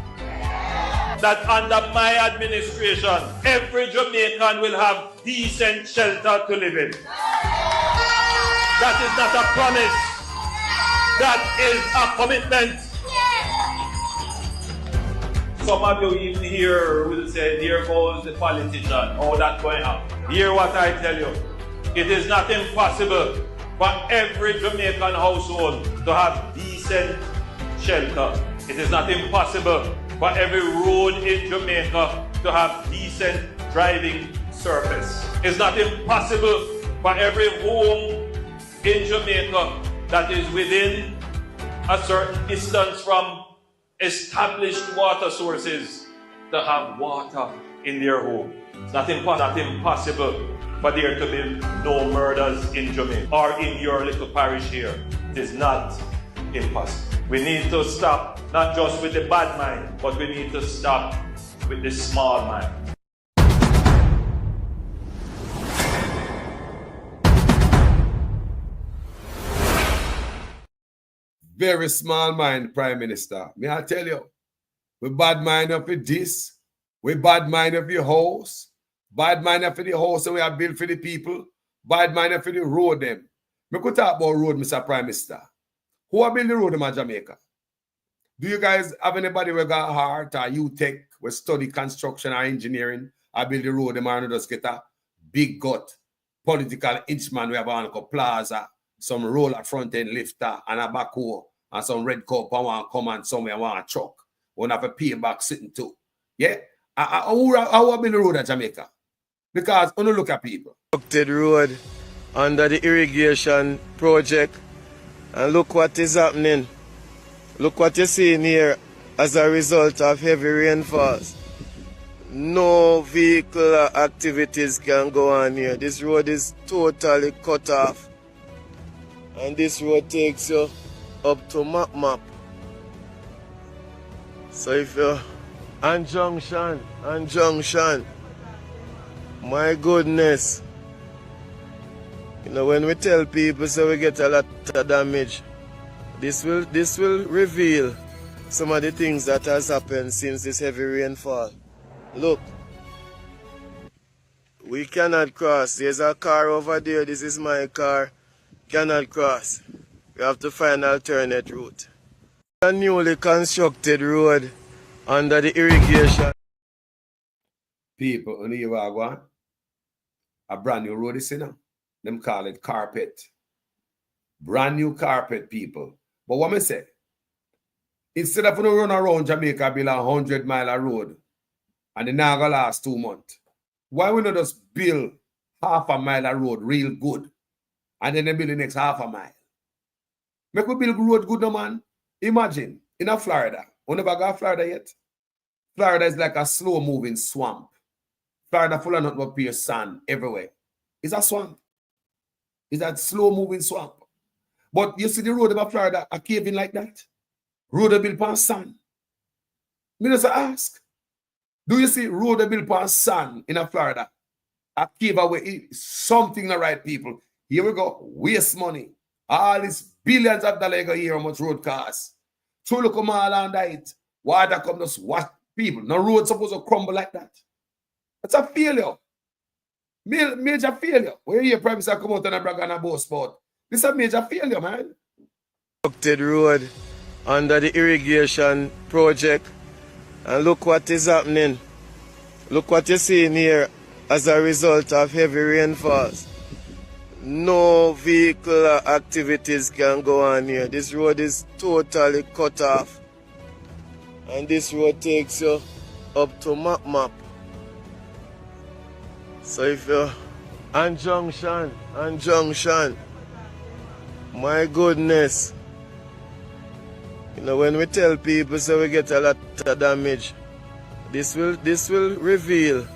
that under my administration, every Jamaican will have decent shelter to live in. That is not a promise. That is a commitment. Some of you even here will say, here goes the politician. Oh, that's going on. Hear what I tell you. It is not impossible for every Jamaican household to have decent shelter. It is not impossible for every road in Jamaica to have decent driving surface. It's not impossible for every home in Jamaica that is within a certain distance from established water sources to have water in their home. It's not impossible for there to be no murders in Jamaica or in your little parish here. It is not impossible. We need to stop not just with the bad mind, but we need to stop with the small mind. Very small mind, Prime Minister. May I tell you, we bad mind up with this, we bad mind up your house, bad mind up for the house that we have built for the people, bad mind up for the road them. We could talk about road, Mr. Prime Minister. Who have built the road in Jamaica? Do you guys have anybody who got heart or you tech, we study construction or engineering, I build the road, the man just get a big gut, political inchman, we have a plaza, some roller front end lifter and a backhoe and some red cup and want to come and somewhere want a truck. One have a pay back sitting too. Yeah? How have built the road at Jamaica? Because when you look at people. Road under the irrigation project, and look what is happening. Look what you're seeing here as a result of heavy rainfalls. No vehicle activities can go on here. This road is totally cut off. And this road takes you up to Map. So if you're on junction, my goodness. You know, when we tell people so we get a lot of damage, this will reveal some of the things that has happened since this heavy rainfall. Look, we cannot cross. There's a car over there. This is my car. Cannot cross. We have to find an alternate route. A newly constructed road under the irrigation. People, you know, a brand new road is in now. Them call it carpet. Brand new carpet, people. But what I say, instead of run around Jamaica, build 100-mile road, and it's not going to last 2 months, why we not just build half a mile of road real good, and then they build the next half a mile? Make we build road good, no man. Imagine, in Florida, we never got Florida yet. Florida is like a slow-moving swamp. Florida full of nothing but pure sand everywhere. It's a swamp. It's a slow-moving swamp. But you see the road of Florida are caving like that. Road built upon sand. Me just ask, do you see road built upon sand in Florida? A cave away, something the right people. Here we go, waste money. All these billions of dollars a year, how much road costs. So look at all under it. Water come just wash people. No road supposed to crumble like that. That's a failure. Major failure. Where your Prime Minister come out and brag on a boss sport. This is a major failure, man. Road under the irrigation project, and look what is happening. Look what you're seeing here as a result of heavy rainfalls. No vehicle activities can go on here. This road is totally cut off. And this road takes you up to Map. So if you're on junction, my goodness. You know, when we tell people so we get a lot of damage, this will reveal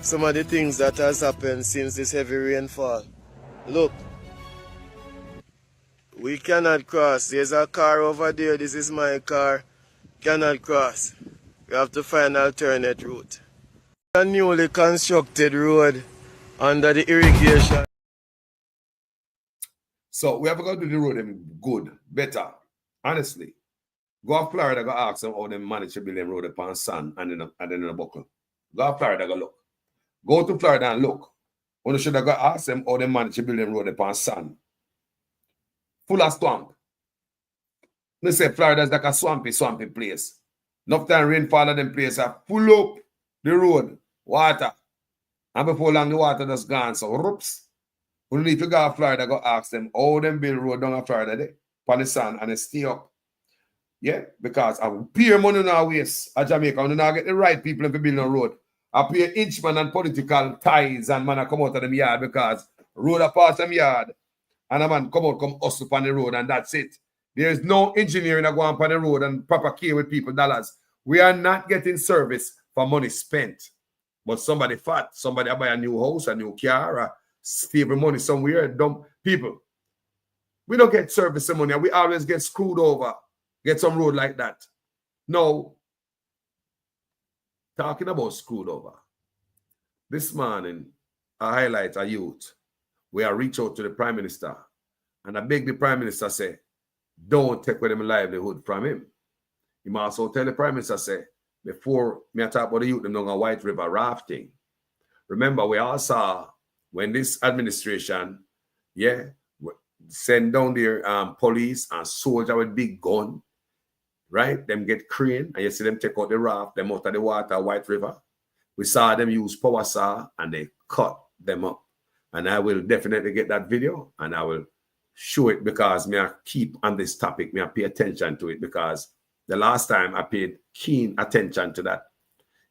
some of the things that has happened since this heavy rainfall. Look, we cannot cross. There's a car over there. This is my car. Cannot cross. We have to find an alternate route. A newly constructed road under the irrigation. So we have to go to the road good, better. Honestly. Go to Florida, go ask them how they manage to build them road upon sand and then in a buckle. Go to Florida, go look. Go to Florida and look. When you should have go ask them how they manage to build them road upon sand. Full of swamp. They say Florida is like a swampy place. Enough time rainfall in them place are full up the road, water. And before long the water just gone. So whoops. When you need to go to Florida, go ask them how them build road down in Florida there, upon the sand and they stay up. Yeah, because I will pay money in our waste at Jamaica and not get the right people to build a road. I pay inchman and political ties and man I come out of them yard because road are past them yard and a man come hustle upon the road and that's it. There is no engineering that go on the road and proper care with people dollars. We are not getting service for money spent. But somebody fat, somebody buy a new house, a new car, or save money somewhere. Dumb people. We don't get service and money. We always get screwed over. Get some road like that. No. Talking about screwed over. This morning, I highlight a youth where I reach out to the Prime Minister and I beg the Prime Minister say, don't take away them livelihood from him. He must also tell the Prime Minister say, before me talk about the youth them down a White River rafting. Remember, we all saw when this administration, send down their police and soldier with big gun, right? Them get crane, and you see them take out the raft, them out of the water, White River. We saw them use power saw, and they cut them up. And I will definitely get that video, and I will show it, because me I keep on this topic, me I pay attention to it, because the last time I paid keen attention to that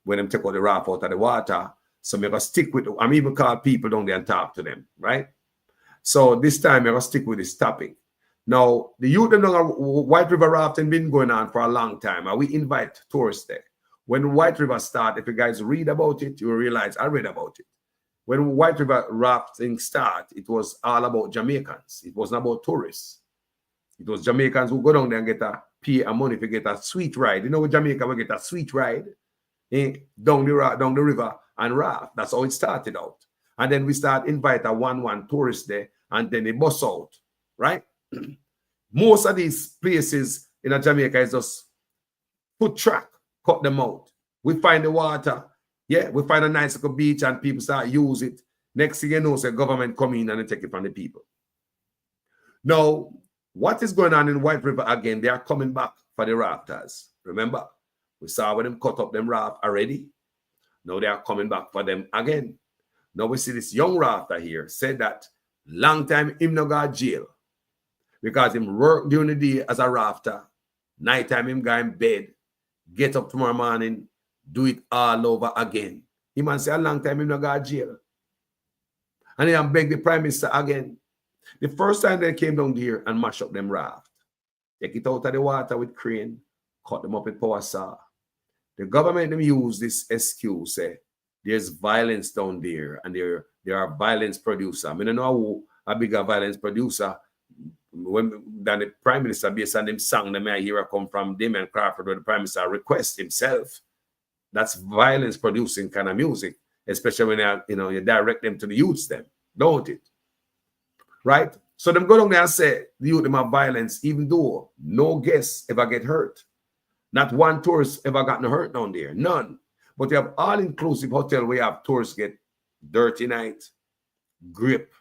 when them take out the raft out of the water. So me gonna stick with, I'm even call people down there and talk to them, right? So this time I'm gonna stick with this topic. Now, the youth them down White River rafting been going on for a long time, and we invite tourists there. When White River start, if you guys read about it, you will realize I read about it. When White River rafting start, it was all about Jamaicans. It wasn't about tourists. It was Jamaicans who go down there and pay a money to get a sweet ride. You know, Jamaica will get a sweet ride down the river and raft. That's how it started out. And then we start invite a 1-1 tourists there, and then they bus out, right? Most of these places in Jamaica is just foot track, cut them out. We find the water, yeah, we find a nice little beach, and people start use it. Next thing you know, the government come in and they take it from the people. Now, what is going on in White River again? They are coming back for the rafters. Remember, we saw when them cut up them raft already. Now they are coming back for them again. Now we see this young rafter here said that long time him no go to jail because him work during the day as a rafter. Nighttime him go in bed, get up tomorrow morning, do it all over again. He man say a long time him no go to jail. And he beg the Prime Minister again. The first time they came down here and mash up them raft, take it out of the water with crane, cut them up with power saw. The government them use this excuse, say there's violence down there and there are violence producer. I mean, I know who a bigger violence producer than the Prime Minister, based on them song them I hear come from Damien Crawford, where the Prime Minister request himself. That's violence producing kind of music, especially when you direct them to the youths, them, don't it? Right? So them go down there and say the youth them have violence, even though no guests ever get hurt. Not one tourist ever gotten hurt down there. None. But you have all-inclusive hotel where you have tourists get dirty night, grip,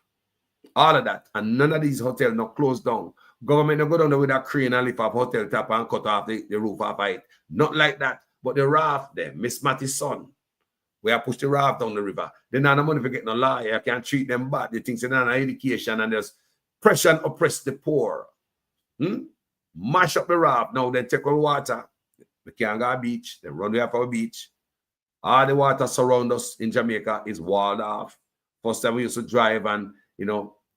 all of that. And none of these hotels not closed down. Government don't go down there with a crane and lift up hotel top and cut off the roof off of it. Not like that. But the raft there, Miss Matty's son, where I push the raft down the river. They don't have money for getting a lawyer. I can't treat them bad. They think they don't have education and there's pressure and oppress the poor. Mash up the raft. Now they take on water. We can't go to the beach. They run away from a beach. All the water surround us in Jamaica is walled off. First time we used to drive and,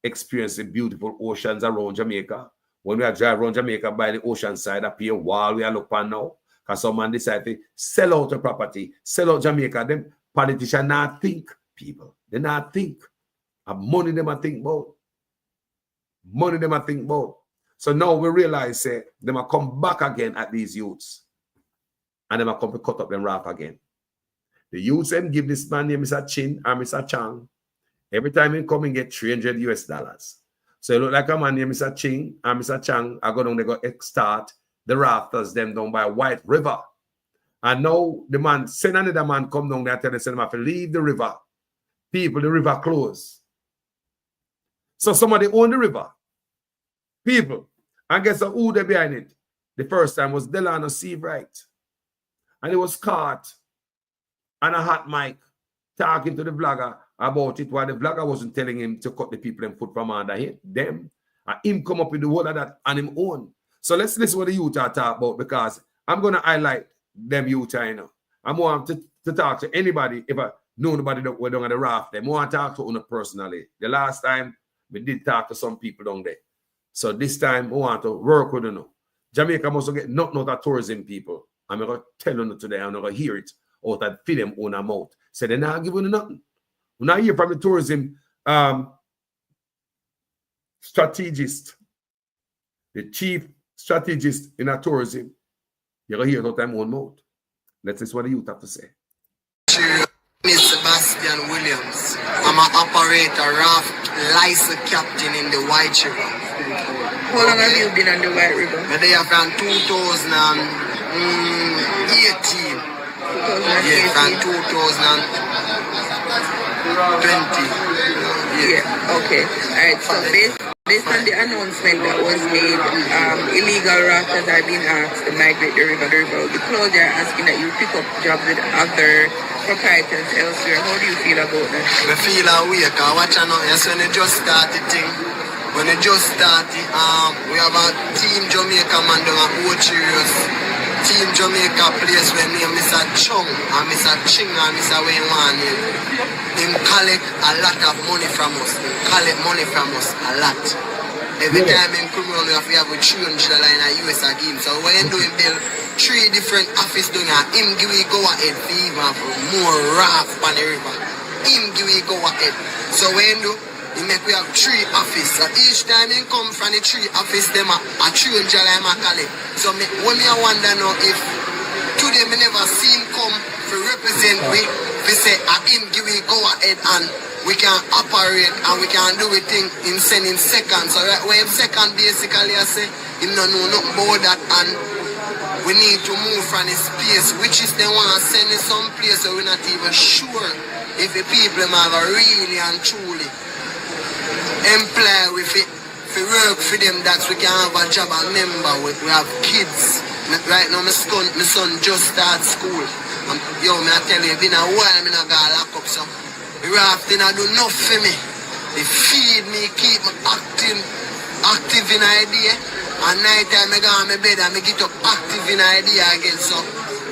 experience the beautiful oceans around Jamaica. When we are driving around Jamaica by the ocean side, up here, wall we are looking at now. Because some man decide to sell out the property, sell out Jamaica. Them politicians not think, people. They not think. And money them I think about. Money them I think about. So now we realize they might come back again at these youths. And they might come to cut up them raft again. The youths them give this man name Mr. Chin or Mr. Chang. Every time he come and get $300 US. So it look like a man named Mr. Chin or Mr. Chang are going to go start the rafters them down by White River. And now the man, send another man come down there, tell them have to leave the river. People, the river close. So somebody own the river. People. And guess who they behind it? The first time was Delano Seabright. And he was caught on a hot mic talking to the vlogger about it while the vlogger wasn't telling him to cut the people and put from under them. And him come up with the whole of that on him own. So let's listen what the youth are talking about, because I'm going to highlight them youth, I know. I want to talk to anybody, if I know nobody that we're down on the raft, them. I want to talk to them personally. The last time, we did talk to some people down there. So this time, we want to work with them. Jamaica must get nothing out of tourism people. I'm going to tell them today, I'm going to hear it out of them on a mouth. So they're not giving nothing. We're not hear from the tourism strategist, the chief strategist in a tourism. You're going to hear it out of them on mouth. Let's see what the youth have to say. Is Sebastian Williams. I'm an operator, raft license captain in the White River. How long have you been on the White River? But they have from 2018. Yeah, from 2020. Yeah, okay. All right, so basically Based on the announcement that was made, illegal rafters are being asked to migrate the river. The closure are asking that you pick up jobs with other proprietors elsewhere. How do you feel about that? I feel away, because watch out now, yes, when they just started thing. When they just started, we have a Team Jamaica man down at Ochios. Team Jamaica place where name Mr. Chung and Mr. Ching and Mr. Wayne Warney. Him collect a lot of money from us. A lot. Every time him come around, we have a $300 in a US again. So when you do him build 3 different offices doing it, him give we go ahead for even for more raft on the river. Him give we go ahead. So when you do, he make we have 3 offices. So each time he come from the 3 offices, them a $300 in my collect. So when I wonder now if today me never see him come to represent me, we say him give we go ahead and we can operate and we can do a thing in sending seconds. So right when second basically I say him no know nothing about that, and we need to move from this space, which is they want to send us some place where we're not even sure if the people are really and truly employ with it for work for them, that we can have a job and member with. We have kids. Right now my son just started school. Yo, me I tell you, been a while me not got lock up, so the rafting I do enough for me. They feed me, keep me active in idea. And night time I go on my bed and I get up active in idea again. So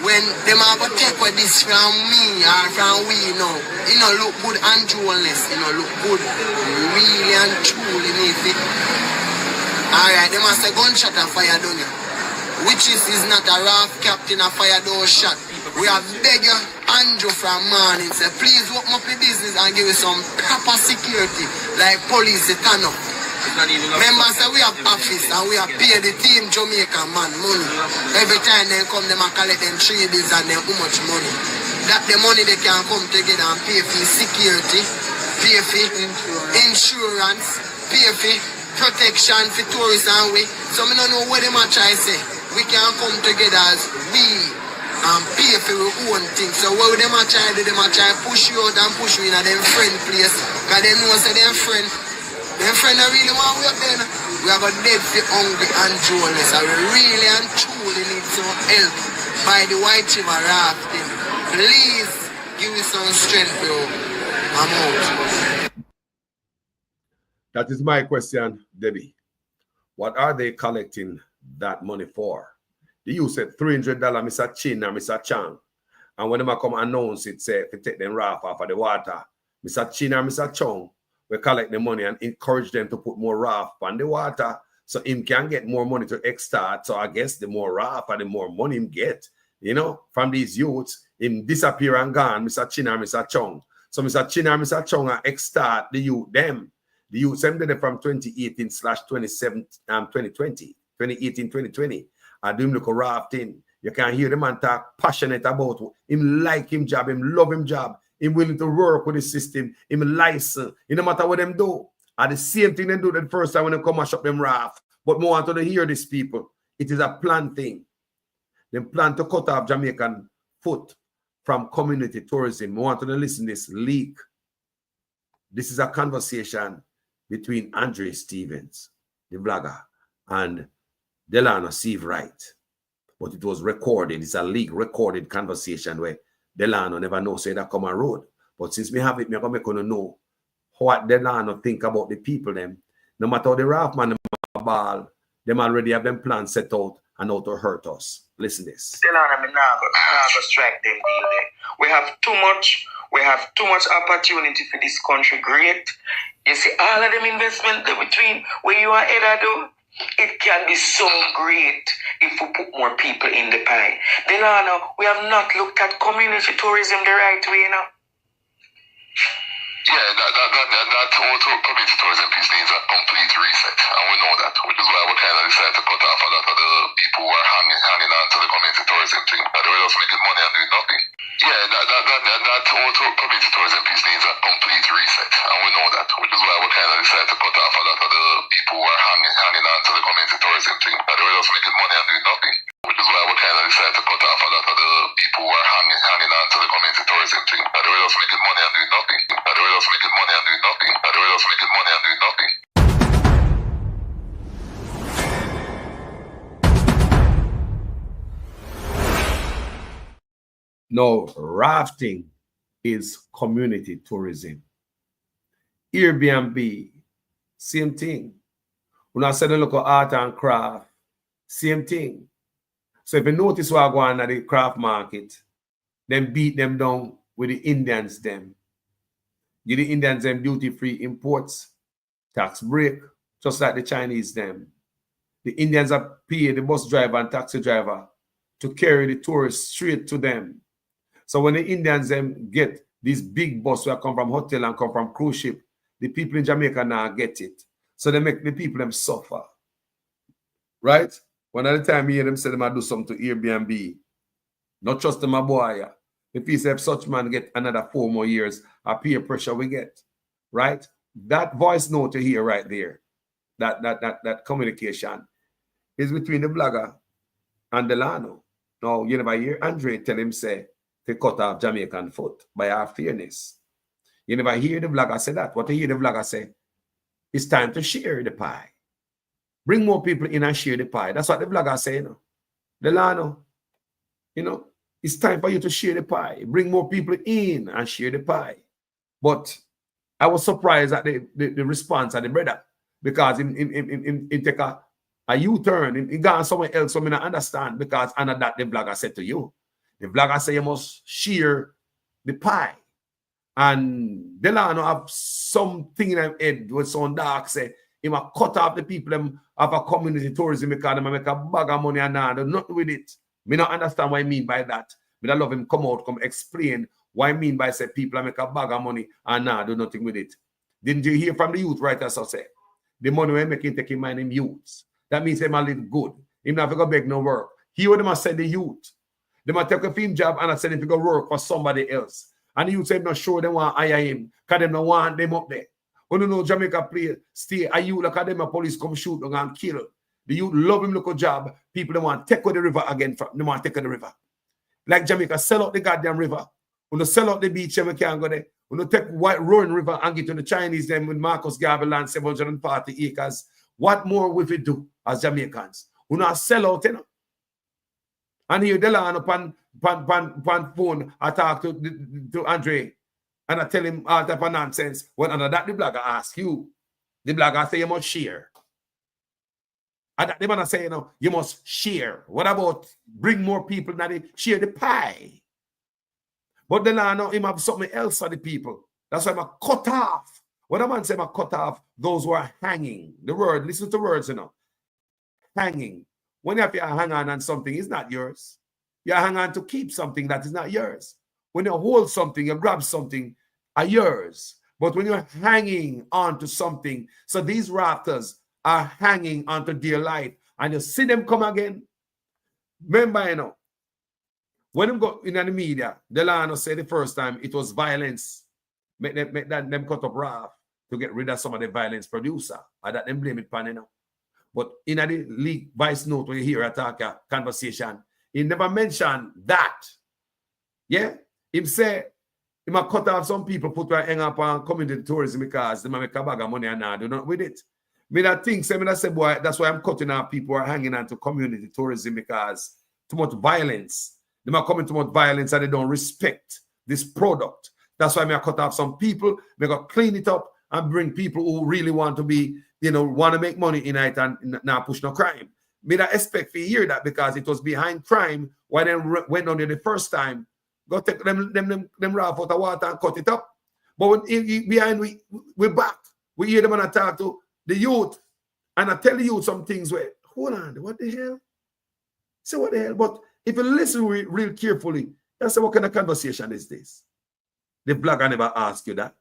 when them have to take what this from me or from we now, it don't look good and jewelness. It don't look good really and truly need it. Alright, they must say gunshot and fire down here. Which is not a raft captain a fire door shot. We have begged Andrew from morning, say please open up your business and give you some proper security, like police they turn up. Remember, say we have office and we have paid the Team Jamaica man money. Every time they come, they collect them 3 bills and then how much money. That the money they can come together and pay for security, pay for insurance, pay for protection for tourists and we. So I don't know what they might try to say. We can come together as we and pay for our own things. So what they might try to do, they might try to push you out and push you in a them friend place. Because they know say them friend don't really want we up there. We are going dead for hungry and joyless. And we really and truly need some help by the White River rafting. Please give me some strength, bro. I'm out. That is my question, Debbie. What are they collecting that money for? The youth said $300, Mr. Chin and Mr. Chang. And when they come announce it, say, if you take them raft off of the water, Mr. Chin and Mr. Chong will collect the money and encourage them to put more raft on the water so him can get more money to extort. So I guess the more raft and the more money him get, you know, from these youths, him disappear and gone, Mr. Chin and Mr. Chong. So Mr. Chin and Mr. Chong are extort the youth, them. The youth, them did it from 2018/2020, 2018-2020. I do him look a rafting. You can hear the man talk passionate about him, like him job, him love him job, him willing to work with the system, him license. It no matter what them do. Are the same thing they do the first time when they come and shop them raft. But more want to hear these people. It is a plan thing. They plan to cut off Jamaican foot from community tourism. We want to listen to this leak. This is a conversation between Andre Stevens, the blogger, and Delano Steve Wright. But it was recorded. It's a leak recorded conversation where Delano never know say that come on road. But since we have it, we're going to know what Delano think about the people them. No matter how the raft man ball, them already have them plans set out and how to hurt us. Listen this. Delano, me nah go strike them deal there. We have too much opportunity for this country. Great. You see all of them investment between where you are headed do. It can be so great if we put more people in the pie. Delano, we have not looked at community tourism the right way now. Yeah, that auto community tourism piece needs a complete reset, and we know that, which is why we kind of decided to cut off a lot of the people who are hanging on to the community tourism thing, but they were just making money and doing nothing. Yeah, that auto community tourism piece needs a complete reset, and we know that, which is why we kind of decided to cut off a lot of the people who are hanging on to the community tourism thing, but they were just making money and doing nothing. Which is why we kind of decided to cut off a lot of the people who are hanging on to the community tourism thing, but they were just making money and doing nothing. But they were just making money and doing nothing. But they were just making money and doing nothing. Now, rafting is community tourism. Airbnb, same thing. When I said a look at art and craft, same thing. So if you notice what I go on at the craft market, then beat them down with the Indians them. Give the Indians them duty-free imports, tax break, just like the Chinese them. The Indians are paid the bus driver and taxi driver to carry the tourists straight to them. So when the Indians them get these big bus that come from hotel and come from cruise ship, the people in Jamaica now get it. So they make the people them suffer. Right? One at a time you hear them say them I do something to Airbnb. Not trust them a boy. If he say such man get another 4 more years, a peer pressure we get. Right? That voice note you hear right there, that communication is between the blogger and Delano. Now, you never hear Andre tell him say to cut off Jamaican foot by our fairness. You never hear the blogger say that. What you hear the blogger say, it's time to share the pie. Bring more people in and share the pie. That's what the blogger say, you know. Delano, you know, it's time for you to share the pie. Bring more people in and share the pie. But I was surprised at the response of the brother, because he take a U-turn. He gone somewhere else, so I don't understand, because under that the blogger said to you. The blogger say you must share the pie. And Delano have something in his head with some dark say, he must cut off the people them of a community tourism because they make a bag of money and now do nothing with it. Me not understand what I mean by that. Me not love him come out, come explain what I mean by say people make a bag of money and now do nothing with it. Didn't you hear from the youth right as I say? The money we making take him mind him youths. That means they might live good. Him not go beg no work. He would have send the youth. They might take a film job and send him to go work for somebody else. And the youth say not sure they want to hire him because they don't want them up there. When you know Jamaica play, stay, a youth like them police come shoot them and kill. The youth love him look a job. People don't want to take out the river again. They want to take out the river. Like Jamaica, sell out the goddamn river. When you sell out the beach, we can't go there. When you take White Roaring River and get to the Chinese them with Marcus Garvey land 740 acres, what more will we do as Jamaicans? We not sell out, you know. And here Delano pan phone, I talk to Andre and I tell him all type of nonsense. When under that the blogger ask you, the blogger say you must share. And that the man say, you know, you must share. What about bring more people that they share the pie? But Delano him have something else for the people. That's why I'm cut off. What a man say I'm cut off those who are hanging. The word, listen to words, you know. Hanging. When you have to hang on something, it's not yours. You hang on to keep something that is not yours. When you hold something, you grab something, are yours. But when you're hanging on to something, so these rafters are hanging onto dear life, and you see them come again. Remember, you know, when them go in the media, Delano said the first time it was violence. Make them cut up raft to get rid of some of the violence producer. And that them blame it pan, you know. But in the leak vice note when you hear a conversation, he never mentioned that. Yeah? Him say, he might cut off some people, put their hang up on community tourism because they might make a bag of money and now do not with it. Me that think, say, boy, that's why I'm cutting off people who are hanging on to community tourism because too much violence. They might come into too much violence and they don't respect this product. That's why I cut off some people, I got clean it up and bring people who really want to be, you know, want to make money in it and not push no crime. Me that expect to hear that because it was behind crime why they went on there the first time. Go take them raft out of water and cut it up. But when behind we're back. We hear them and I talk to the youth. And I tell the youth some things where, hold on, what the hell? So what the hell? But if you listen real carefully, that's what kind of conversation is this? The blogger never ask you that.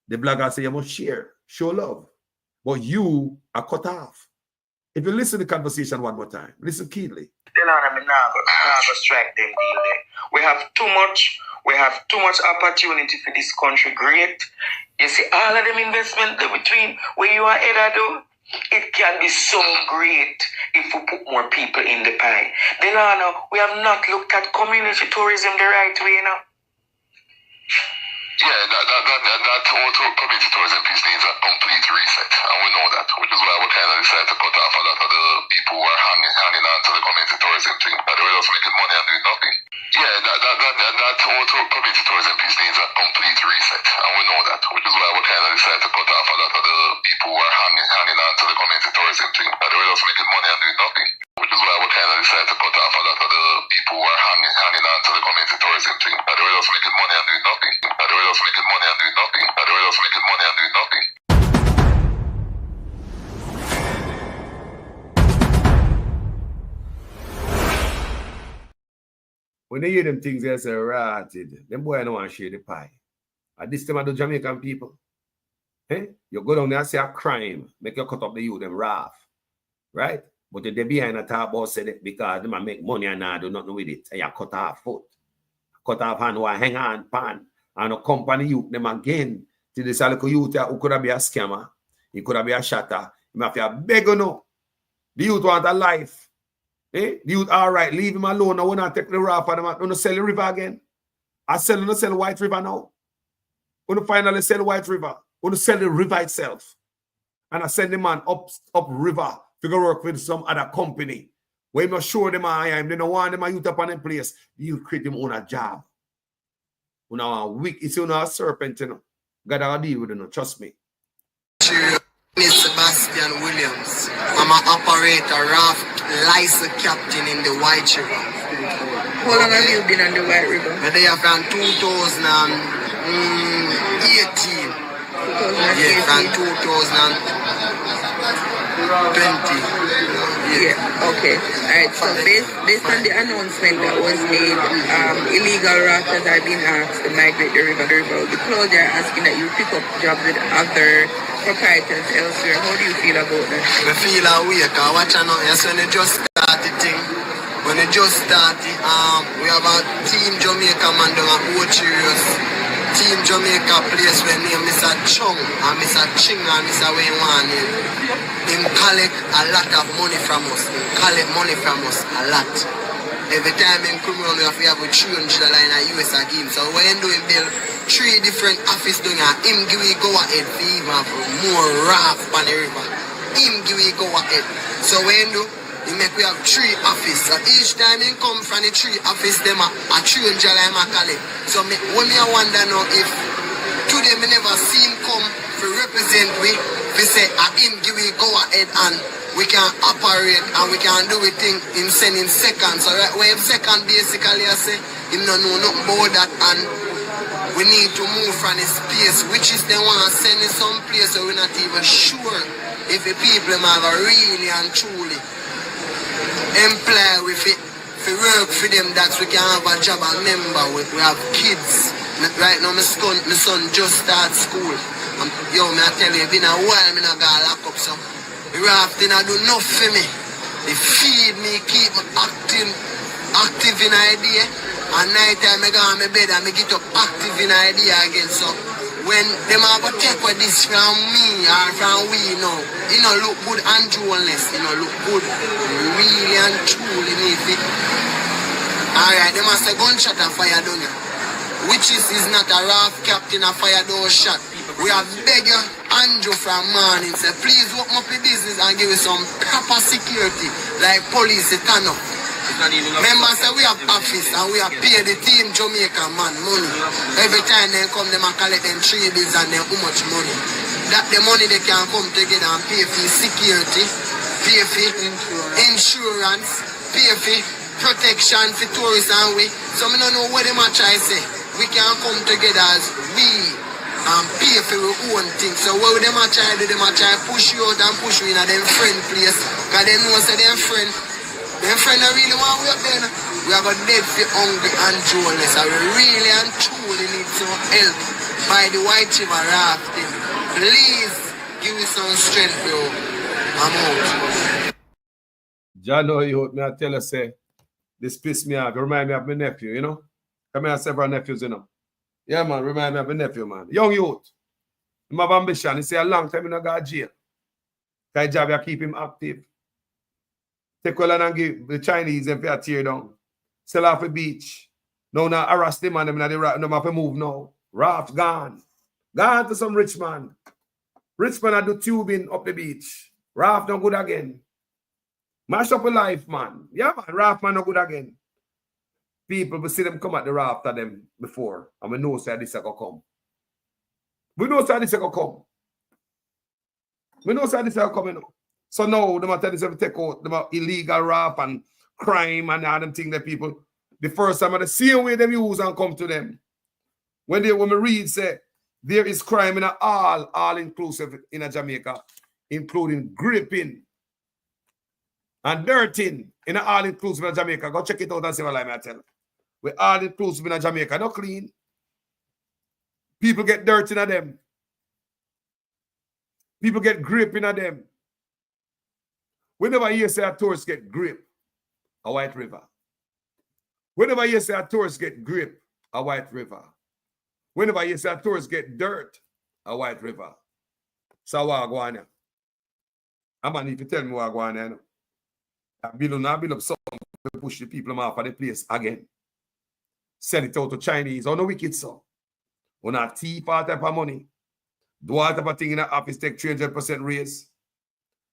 The blogger say you must share, show love. But you are cut off. If you listen to the conversation one more time, listen keenly. We have too much opportunity for this country. Great. You see, all of them investment between where you are headed do, it can be so great if we put more people in the pie. Delano, we have not looked at community tourism the right way, you know. Yeah, that whole community tourism piece needs a complete reset, and we know that, which is why we kind of decided to cut off a lot of the people who are hanging on to the community tourism thing, that they were just making money and doing nothing. Yeah, that total community tourism piece needs a complete reset, and we know that, which is why we kind of decided to cut off a lot of the people who are hanging on to the community tourism thing. But they were just making money and doing nothing, which is why we kind of decided to cut off a lot of the people who are hanging on to the community tourism thing. But they were just making money and doing nothing. But they were just making money and doing nothing. But they were just making money and doing nothing. When they hear them things, they say, rotted. Them boy don't want to share the pie. At this time, I do Jamaican people. Hey? You go down there and say a crime, make you cut up the youth, them rough. Right? But they behind a top boss said it because they might make money and not do nothing with it. And you cut off foot. Cut off hand, or hang on pan. And a company youth them again. To this little youth who could have been a scammer. He could have been a shatter. He might be a beggar no. The youth want a life. Eh? The youth, all right, leave him alone. I want to take the raft and I'm going to sell the river again. I sell White River now. I'm going to finally sell White River. I'm going to sell the river itself. And I send the man up river to go work with some other company. Where I'm not sure them I am. They don't want them youth up on them place. You create them on a job. On a week, it's on a serpent, you know. Gotta deal with it, no, trust me. Sebastian Williams. I'm an operator, raft license captain in the White River. How long have you been on the White River? I'm there from 2018. Yeah, from 2020. Yeah, okay. Alright, so based on the announcement that was made, illegal rafters are being asked to migrate the river. The closure are asking that you pick up jobs with other proprietors elsewhere. How do you feel about that? I feel away, because watch out now, yes, when they just started thing. When they just started, we have a Team Jamaica man down at Ocherios. Team Jamaica place where name Mr. Chung and Mr. Ching and Mr. Wayne Warning. Him collect a lot of money from us. Him collect money from us a lot. Every time him come around, we have a $300 in a US again. So when you do him build 3 different offices doing him give we go ahead for even more raft on the river. Him give we go ahead. So when you do, he make we have 3 offices. So each time he come from the 3 office, them a $300 in a collect. So when I wonder now if today me never see him come to represent we say him give we go ahead and we can operate and we can do it thing in sending seconds. So right when second basically I say him no know nothing about that and we need to move from the space which is they want to send it some place so we're not even sure if the people have a really and truly employ with it for work for them that we can have a job and member with. We have kids. Right now my son just start school. Yo, me I tell you, it's been a while me not got lock up so the rafting I do enough for me. They feed me, keep me active in idea. And night time I go on my bed and I get up active in idea again. So when them have a take with this from me or from we know, it don't look good and jewelness, it don't look good. Really and truly need it. Alright, they must say gunshot and fire down here. Which is not a raft captain a fire door shot. We have begged Andrew from morning say please open up the business and give us some proper security like police turn up. Remember say we have office and we have paid the Team Jamaica man money. Every time they come them and collect them 3 bills and them how much money. That the money they can come together and pay for security, pay for insurance, pay for protection for tourists and we. So I don't know what they might try say. We can come together as we and pay for our own things. So what they might try do, they might try push you out and push you in a them friend place. Because they know say them friend don't really want we up there. We have a dead for hungry and joyless. And we really and truly need some help by the White River rafting. Please give me some strength, bro. I'm out. John, me I tell you, say, this pissed me off. You remind me of my nephew, you know? Come here, several nephews, you know. Yeah, man, remind me of my nephew, man. Young youth. He have ambition. He say a long time he not go to jail. That job you keep him active. Take well and give the Chinese and pay tear down. Sell off the beach. Now harass them and them have to move now. Raft gone. Gone to some rich man. Rich man do tubing up the beach. Raft no good again. Mash up a life, man. Yeah, man. Raft man no good again. People, we see them come at the raft of them before, and we know that this is going to come. We know that this is going to come. We know that this is going to come, you know. So now, the matter is to take out the illegal raft and crime and all them things that people, the first time, the same way them use and come to them. When we read, say, there is crime in all inclusive in Jamaica, including gripping and dirting in all inclusive in Jamaica. Go check it out and see what I tell you. We all inclusive in Jamaica, not clean. People get dirty in them. People get gripping in them. Whenever you say a tourist get grip, a White River. Whenever you say a tourist get grip, a White River. Whenever you say a tourist get dirt, a White River. So what I go on here? I'm going to tell me what I go on here. I build up something to push the people off of the place again. Sell it out to Chinese. On the wicked so. On a thief all type of money. Do all type of thing in the office take 300% raise.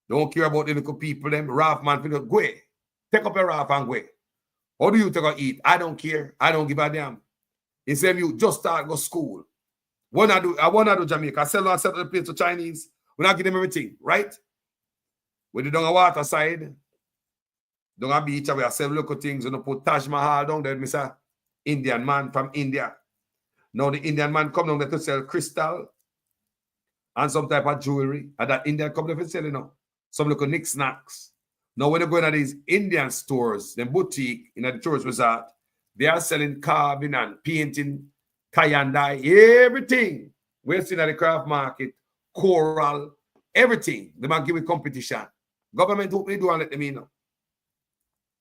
Don't care about the little people, them. Ralph man, go away. Take up a Ralph and go away. How do you take a eat? I don't care. I don't give a damn. Instead you just start go school. I want to do Jamaica. I sell the place to Chinese. We not give them everything, right? When they down a water side, down a beach, we have several local things. You know, put Taj Mahal down there, Mr. Indian man from India. Now the Indian man come down there to sell crystal and some type of jewelry. And that Indian come there to sell, you know, some little knickknacks. Now when they go to these Indian stores, the boutique in the tourist resort, they are selling carving and painting, tie and dye, everything. We're seeing at the craft market, coral, everything. They might give it competition. Government hope they do and let them in.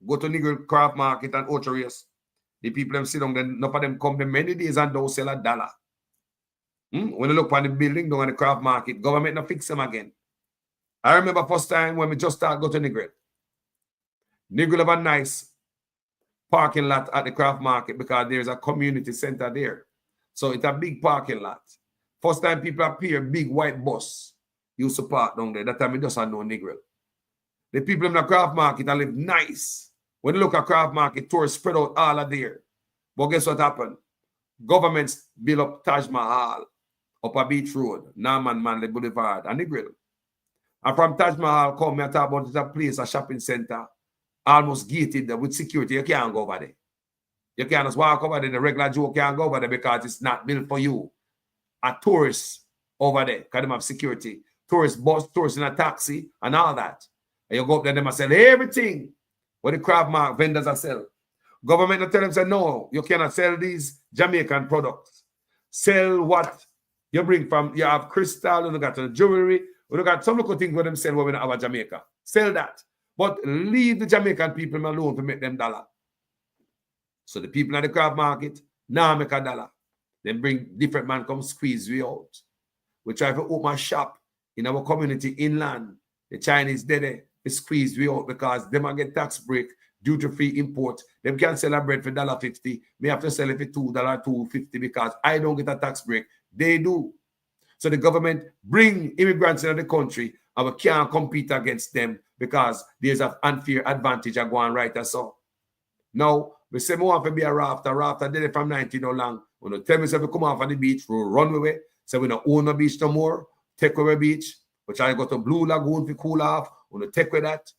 Go to Negro craft market and auto race. The people them sit down, then enough of them come there many days and don't sell $1. When you look on the building down at the craft market, government not fix them again. I remember first time when we just started go to Negro. Negro have a nice parking lot at the craft market because there's a community center there. So it's a big parking lot. First time people appear, big white bus used to park down there. That time it just had no Negro. The people in the craft market live nice. When you look at craft market, tourists spread out all of there. But guess what happened? Governments built up Taj Mahal up a beach road, Norman Manley Boulevard, and Negro. And from Taj Mahal, come and talk about a place, a shopping center, almost gated with security. You can't go over there. You can't just walk over there. The regular Joe can't go over there because it's not built for you. A tourist over there, because they have security. Tourist bus, tourist in a taxi, and all that. And you go up there, they must sell everything what the craft mark vendors are selling. Government will tell them, say, no, you cannot sell these Jamaican products. Sell what you bring from, you have crystal, you got jewelry, you got some little things where them sell when we have Jamaica. Sell that. But leave the Jamaican people alone to make them dollar. So the people at the craft market now make $1. Then bring different man come squeeze we out. We try to open a shop in our community inland. The Chinese did it. They squeeze we out because they might get tax break, duty-free import. They can't sell a bread for $1.50. Me have to sell it for $2, $2.50 because I don't get a tax break. They do. So the government bring immigrants into the country and we can't compete against them because there's an unfair advantage of going right or so. Now, we say we want to be a rafter. Rafter did it from 19 or long. When you tell me if we come off of the beach, we run away. So we don't own the beach no more. Take away beach. We try to go to Blue Lagoon to cool off. We don't take away that.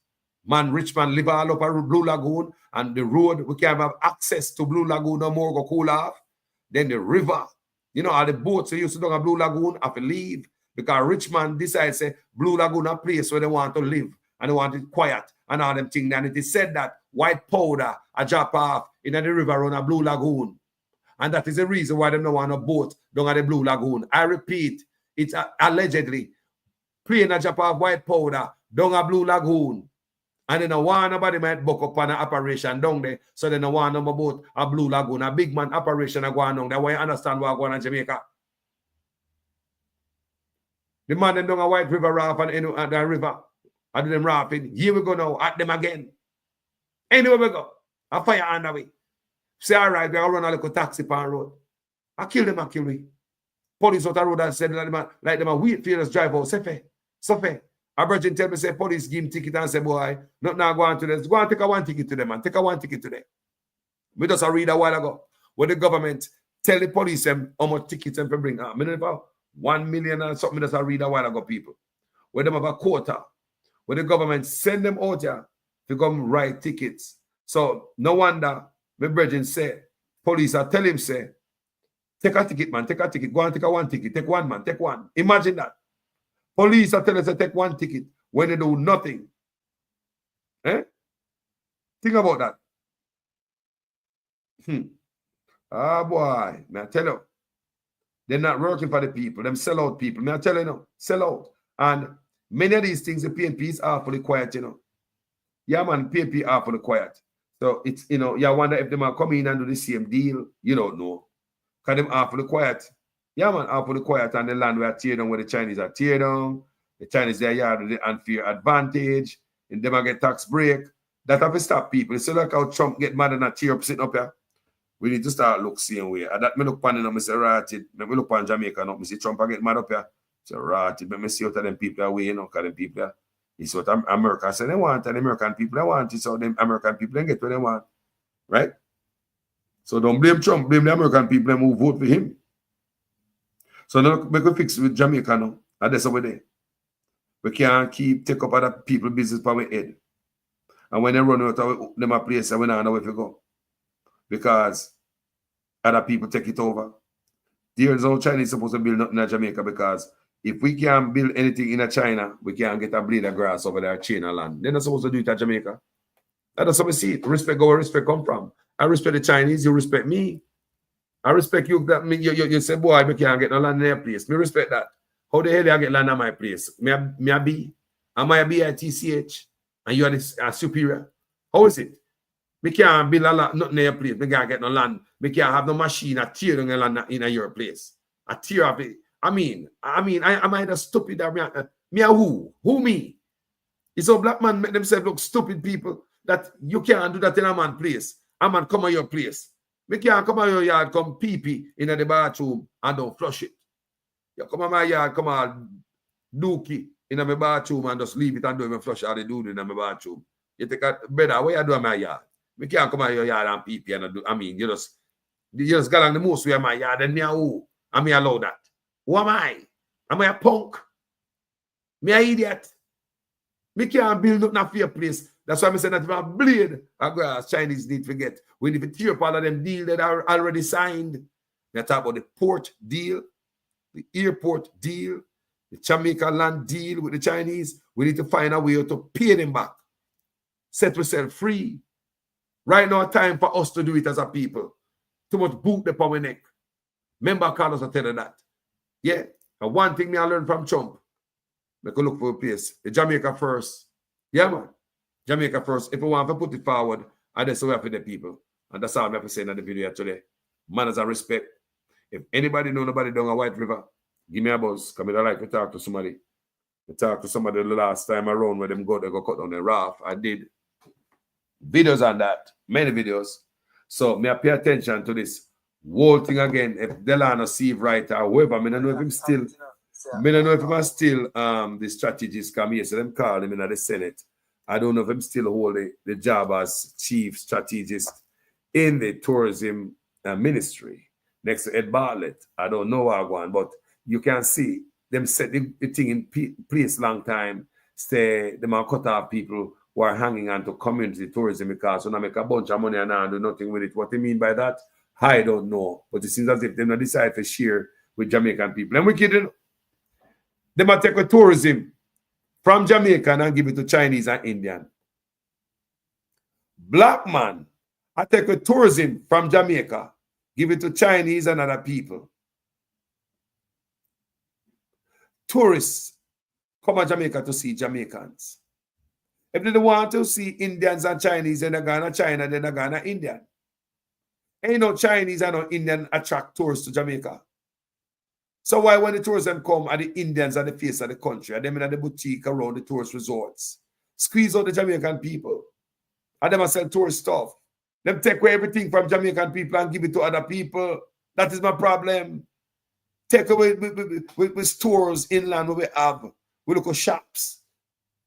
Man, rich man live all up at Blue Lagoon and the road, we can't have access to Blue Lagoon no more, go cool off. Then the river, you know, all the boats they used to do at Blue Lagoon have to leave because rich man decides say Blue Lagoon a place where they want to live and they want it quiet and all them things. And it is said that white powder a drop off in the river on a Blue Lagoon. And that is the reason why they don't want a boat down at the Blue Lagoon. I repeat, it's allegedly plane a drop off white powder down a Blue Lagoon. And then nobody might book up on an operation down there. So then one number boat a Blue Lagoon, a big man operation a going down there. Why you understand what going on in Jamaica? The man them down a White River raft and the river. I do them rafting. Here we go now, at them again. Anywhere we go. A fire on the way. Say, all right, we are run a little taxi pan road. I kill them, I kill me. Police out the road and said like them a wheat fields drive out. So fair. A virgin tell me, say, police give him ticket and say, boy, not now go on to this. Go and take a one ticket to them and take a one ticket to them. We just read a while ago where the government tell the police them how much tickets them to bring. I mean, about 1 million or something. Just read a while ago, people. Where them have a quota, where the government send them out here to come write tickets. So no wonder my brethren say, police are tell him say, take a ticket, man, take a ticket, go and take a one ticket, take one, man, take one. Imagine that. Police are telling us to take one ticket when they do nothing. Eh? Think about that. Ah, boy, may I tell you, they're not working for the people. Them sell out people. May I tell you, no, sell out. And many of these things, the PNP is awfully quiet, you know. Yeah, man, PNP awfully quiet. So it's, you know, you wonder if they might come in and do the same deal. You don't know. Because them awfully quiet. Yeah, man, awfully quiet on the land where tear down, where the Chinese are tear down. The Chinese, they are the unfair advantage. And them get tax break. That have to stop people. It's like how Trump get mad and not tear up sitting up here. We need to start look same way. And that me look pan and I say ratted. Me look pan Jamaica and I say Trump get mad up here. So ratted. But me see what them people are way, you know, because them people are. It's what America say they want, and the American people they want it. So them American people they get what they want. Right? So don't blame Trump, blame the American people who vote for him. So now we can fix with Jamaica now. And that's over there. We can't keep take up other people's business for our head. And when they run out of them a place, we don't know where to go. Because other people take it over. There's no Chinese supposed to build nothing in Jamaica because if we can't build anything in China, we can't get a blade of grass over there, China land. They're not supposed to do it at Jamaica. That's how we see it. Respect where respect come from. I respect the Chinese, you respect me. I respect you. That you say, boy, I can't get no land in their place. Me respect that. How the hell I get land in my place? Me a B? Am I a B-I-T-C-H? And you are the superior? How is it? Me can't build a lot, nothing in your place. Me can't get no land. Me can't have no machine a tear down the land in your place. A tear of it. I mean, am I the stupid? Me a who? Who me? It's a black man make themselves look stupid people that you can't do that in a man place. A man come on your place. Me can't come on your yard, come pee in the bathroom and don't flush it. You come on my yard, come on dookie in my bathroom and just leave it and don't even flush all the dude in my bathroom. You take a better, what you do in my yard? Me can't come on your yard and pee and do. I mean, you just got on the most way of my yard and me a who? And me allow that. Who am I? Am I a punk? Me an idiot? Me can't build up a fair place. That's why I say that if I blade of grass, Chinese need to forget. We need to tear up all of them deals that are already signed. We talk about the port deal, the airport deal, the Jamaica land deal with the Chinese. We need to find a way to pay them back. Set ourselves free. Right now, time for us to do it as a people. Too much boot upon our neck. Remember, Carlos, I tell you that. Yeah, and one thing I learned from Trump, I could look for a place. The Jamaica first. Yeah, man. Jamaica first. If we want to put it forward, and that's what we have for the people. And that's all I have to say in the video today. Manners and respect. If anybody know nobody down a White River, give me a buzz. Because I like to talk to somebody. I talked to somebody the last time around where they go cut on the raft. I did videos on that. Many videos. So may I pay attention to this whole thing again. If Delano Steve right or whoever, I don't know if him still, I don't know if him still the strategist come here. So them call him in the Senate. I don't know if him still hold the job as chief strategist in the tourism ministry next to Ed Bartlett. I don't know how going, but you can see them set the thing in place long time. Stay them are cut off people who are hanging on to community tourism because when I make a bunch of money and I do nothing with it. What they mean by that? I don't know, but it seems as if they don't decide to share with Jamaican people. And we kidding. They might take a tourism from Jamaica and give it to Chinese and Indian. Black man, I take a tourism from Jamaica, give it to Chinese and other people. Tourists come to Jamaica to see Jamaicans. If they don't want to see Indians and Chinese, then they're going to China, then they're going to India. Ain't no Chinese and no Indian attract tourists to Jamaica. So why when the tourism come are the Indians at the face of the country and them in the boutique around the tourist resorts? Squeeze out the Jamaican people. And them sell tourist stuff. Them take away everything from Jamaican people and give it to other people. That is my problem. Take away with stores inland where we have. We look at shops.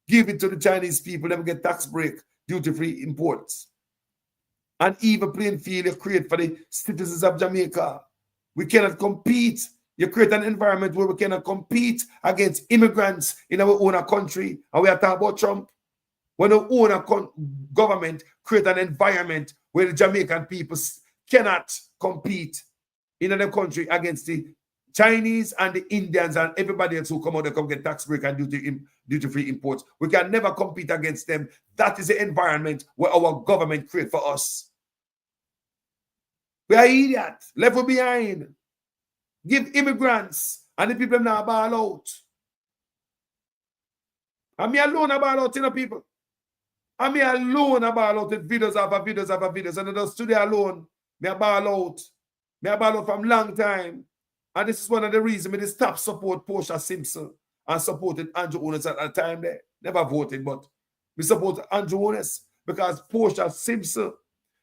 Give it to the Chinese people. Them get tax break, duty-free imports. An even playing field you create for the citizens of Jamaica. We cannot compete. You create an environment where we cannot compete against immigrants in our own country. And we are talking about Trump. When our own government create an environment where the Jamaican people cannot compete in another country against the Chinese and the Indians and everybody else who come out, they come get tax break and duty-free imports. We can never compete against them. That is the environment where our government create for us. We are idiots. Left behind. Give immigrants and the people now ball out. And me alone about out, you know, people. And me alone about out with videos after videos after videos. And I just today alone, me a ball out. Me a ball out from long time. And this is one of the reasons me stop support Portia Simpson and supported Andrew Holness at that time there. Never voted, but we support Andrew Holness because Portia Simpson,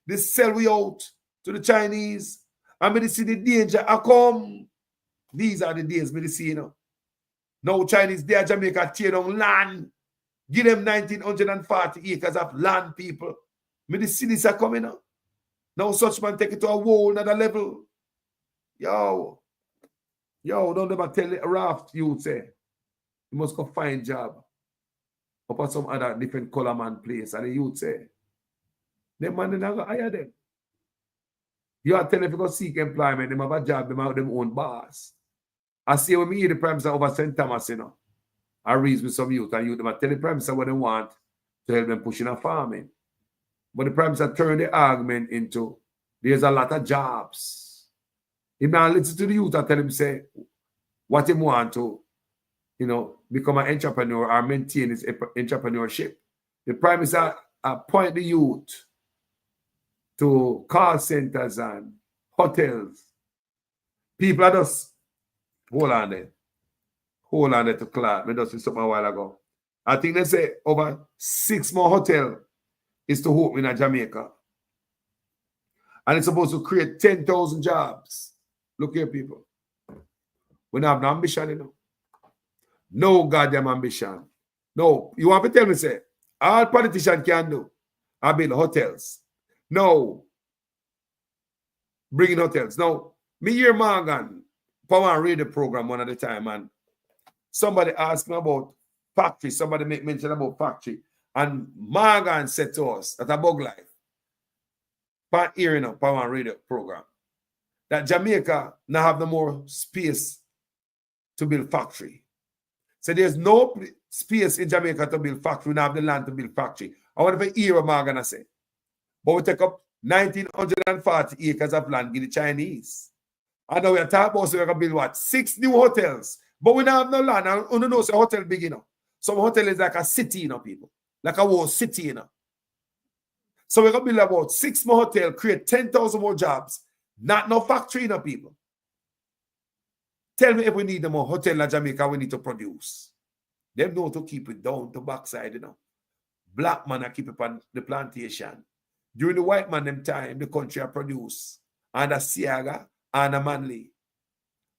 they sell we out to the Chinese. And me see the danger I come. These are the days me see, you know. Now Chinese, they are Jamaica tear down land. Give them 1,940 acres of land, people. Me see this are coming up. Now such man take it to a whole another level. Yo, don't ever tell the raft youth say, you must go find job up at some other different color man place. And the youth say, them man not go hire them. You are telling if you go seek employment, them have a job, them have them own boss. I see when me hear the Prime Minister over St. Thomas, you know, I reason with some youth, and youth them tell the Prime Minister what they want to help them pushing a farming. But the Prime Minister turned the argument into there's a lot of jobs. He now listen to the youth and tell him, say, what he want to, you know, become an entrepreneur or maintain his entrepreneurship. The Prime Minister appoint the youth to call centers and hotels. People are just, hold on there to Clark. We just did something a while ago. I think they say over 6 more hotels is to open in Jamaica. And it's supposed to create 10,000 jobs. Look here, people. We don't have no ambition, you know. No goddamn ambition. No. You want to tell me, say, all politicians can do are build hotels. No. Bringing hotels. No. Me hear Morgan, Power read the program one at a time, and somebody asked me about factory. Somebody make mention about factory. And Morgan said to us that a bug life. But hearing up Power read the program. That Jamaica now have no more space to build factory. So there's no space in Jamaica to build factory. We don't have the land to build factory. I want to hear what I'm going to say. But we take up 1,940 acres of land in the Chinese. And now we are talking about so we're going to build what? 6 new hotels. But we don't have no land. And you know, so hotel big, you know. Some hotel is like a city, you know, people. Like a whole city, you know. So we're going to build about 6 more hotels, create 10,000 more jobs. Not no factory, no people. Tell me if we need more hotel in Jamaica, we need to produce. Them know to keep it down to backside, you know. Black man keep it on the plantation. During the white man them time, the country produce. Under Siaga, under Manley.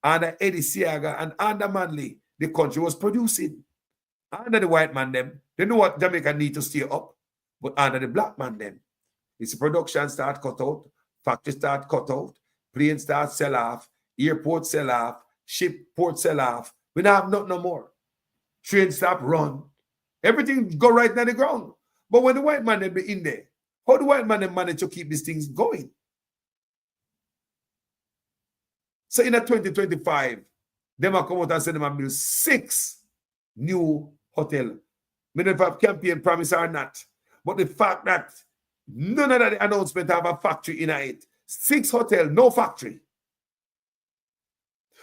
Under Eddie Siaga and under Manley, the country was producing. Under the white man them, they know what Jamaica need to stay up. But under the black man them, it's production start cut out. Factory start cut out, plane start sell off, airport sell off, ship port sell off. We don't have nothing no more. Train stop run. Everything go right down the ground. But when the white man them be in there, how the white man them manage to keep these things going? So in 2025, them are come out and say them build 6 new hotels. I don't know if campaign promise or not. But the fact that none of the announcement have a factory in it. 6 hotels, no factory.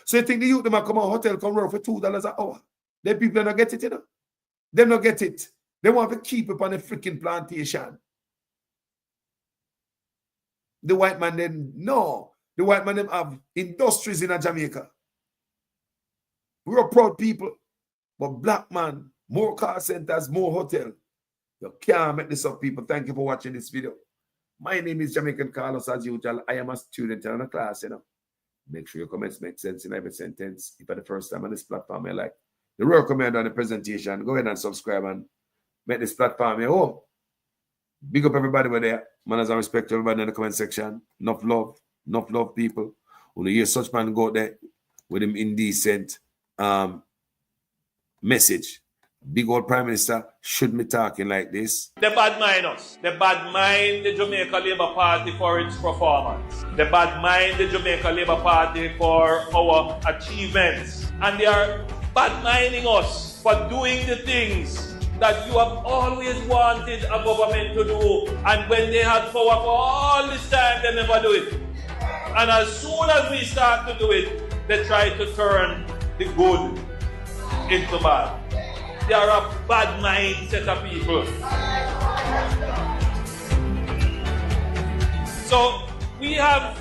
So you think the youth them come out hotel come run for $2 an hour? Them people don't get it, you know. They don't get it. They want to keep up on a freaking plantation. The white man then no. The white man them have industries in Jamaica. We're proud people, but black man, more car centers, more hotel. You can't make this up, people. Thank you for watching this video. My name is Jamaican Carlos, as usual. I am a student in a class, you know. Make sure your comments make sense in every sentence. If for the first time on this platform, I like the work comment on the presentation. Go ahead and subscribe and make this platform your home. Big up everybody over there. Manners and respect to everybody in the comment section. Enough love, people. When you hear such man go there with him indecent message. Big old Prime Minister shouldn't be talking like this. They bad mind us. They bad mind the Jamaica Labour Party for its performance. They bad mind the Jamaica Labour Party for our achievements. And they are bad minding us for doing the things that you have always wanted a government to do. And when they had power for all this time, they never do it. And as soon as we start to do it, they try to turn the good into bad. They are a bad mind set of people. So we have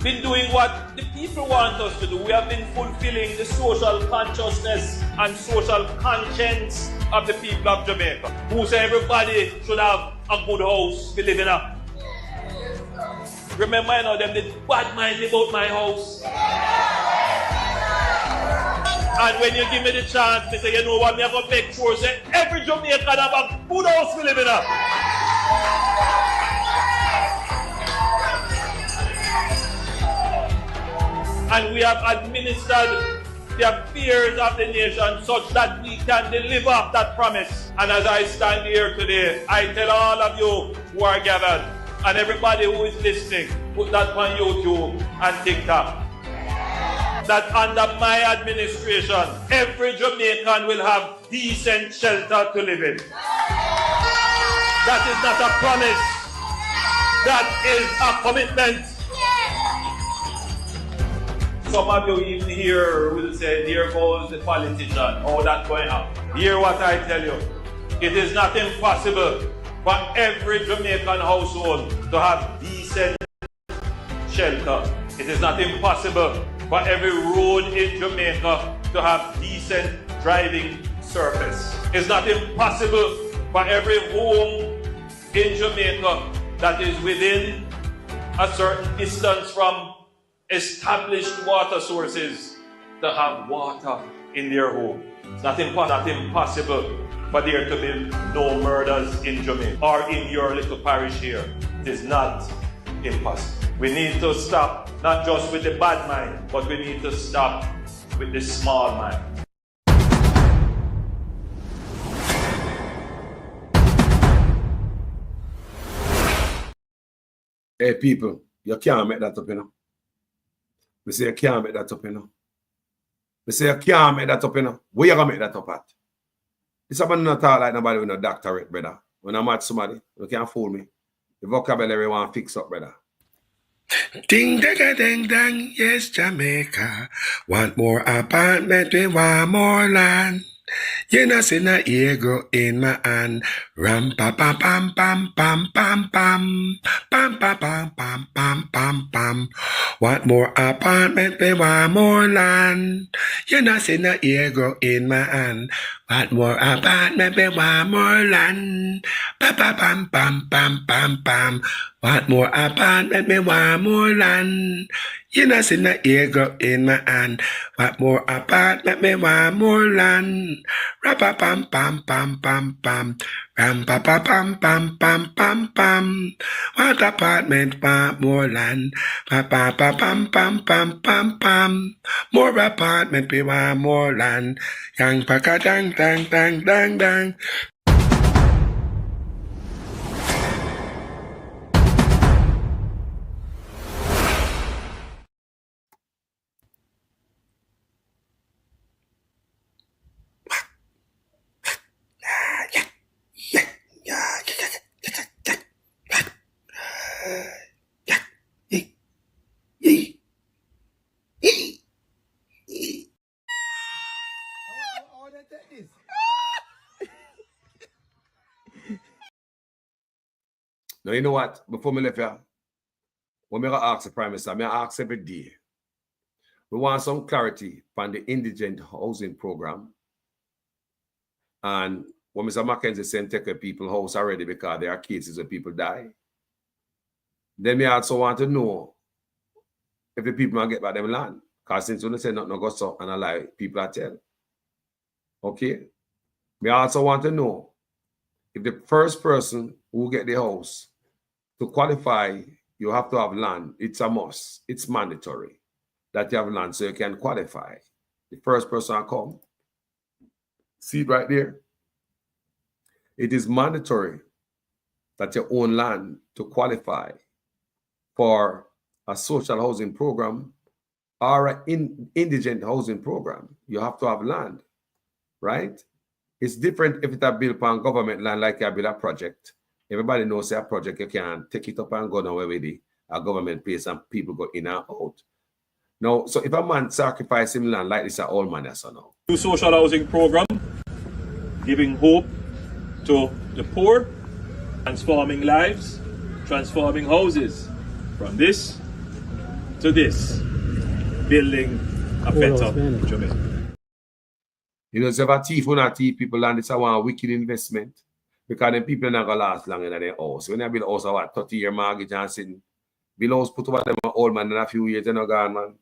been doing what the people want us to do. We have been fulfilling the social consciousness and social conscience of the people of Jamaica, who say everybody should have a good house to live in. Remember, I know them the bad mind about my house. And when you give me the chance, they say, you know what, me have to make sure say every Jamaican have a good house to live in. And we have administered the affairs of the nation such that we can deliver that promise. And as I stand here today, I tell all of you who are gathered and everybody who is listening, put that on YouTube and TikTok, that under my administration, every Jamaican will have decent shelter to live in. That is not a promise. That is a commitment. Some of you even here will say, there goes the politician. Oh, that's going on. Hear what I tell you. It is not impossible for every Jamaican household to have decent shelter. It is not impossible for every road in Jamaica to have decent driving surface. It's not impossible for every home in Jamaica that is within a certain distance from established water sources to have water in their home. It's not impossible for there to be no murders in Jamaica or in your little parish here. It is not impossible. We need to stop not just with the bad mind, but we need to stop with the small mind. Hey people, you can't make that up, you know. We say you can't make that up, you know. We say you can't make that up, you know. Where you gonna make that up at? This man not talk like nobody with no doctorate, brother. When I'm at somebody, you can't fool me. The vocabulary want fix up, brother. Ding dang dang dang, yes Jamaica. Want more apartment, we want more land. You know, see na ego in my hand. Ram pa pam pam pam pam pam pam pam pam pam pam pam pam pam. Want more apartment, we want more land. You know, see na ego in my hand. Want more apartment, we want more land. Pa pa pam pam pam pam pam. Want more apartment, we want more land. You know, see na ego in my hand. Want more apartment, we want more land. Rapa pam pam pam pam pam. Ram pa pa pam pam pam pam pam. Want apartment, want more land. Pa pa pa pam pam pam pam pam. More apartment, we want more land. Yang pa ka dang dang dang dang dang. Now, you know what? Before me left here, when I ask the Prime Minister, I ask every day. We want some clarity on the indigent housing program. And when Mr. Mackenzie sent take people house already because there are cases where people die. Then we also want to know if the people might get back them land. Because since we say nothing goes up and I lie, people are tell. Okay? We also want to know if the first person who get the house to qualify, you have to have land. It's a must. It's mandatory that you have land so you can qualify. The first person come. See it right there? It is mandatory that you own land to qualify for a social housing program or an indigent housing program. You have to have land, right? It's different if it's a built upon government land, like you build a project. Everybody knows that project, you can take it up and go nowhere with it. A government place and people go in and out. Now, so if a man sacrificing land like this, an old man, that's now. New social housing program, giving hope to the poor, transforming lives, transforming houses, from this to this, building a better Jamaica. You know, if a thief will not thief people land, it's a one wicked investment. Because then people are not going to last long in their house. When they build a house, what, 30-year mortgage and sitting, build house, put over them an old man in a few years, they're not gone, man.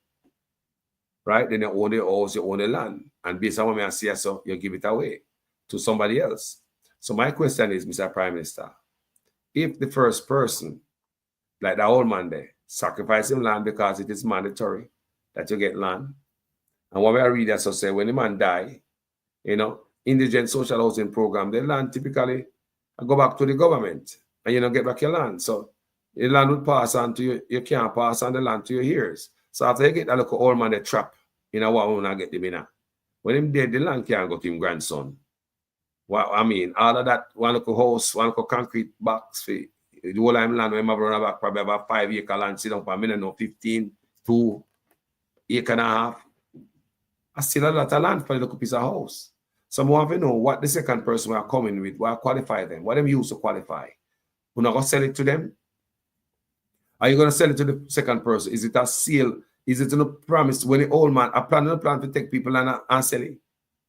Right? Then you own the house, you own the land. And based on what I see, so you give it away to somebody else. So my question is, Mr. Prime Minister, if the first person, like the old man there, sacrificing land because it is mandatory that you get land, and what we are reading, so say, when the man die, you know, indigent social housing program, the land typically go back to the government and you don't get back your land. So the land will pass on to you. You can't pass on the land to your heirs. So after you get that little old man, the trap, you know what, when I get them in. When him dead, the land can't go to him grandson. Well, I mean, all of that, one little house, one little concrete box, the whole land, when my brother back, probably about 5 acre land, sit down for a minute, no 15, 2 acre and a half. I still a lot of land for a little piece of house. So I want to know what the second person we are coming with, what qualify them, what them use to qualify. We're not going to sell it to them. Are you going to sell it to the second person? Is it a sale? Is it a promise when the old man, a plan to take people and sell it?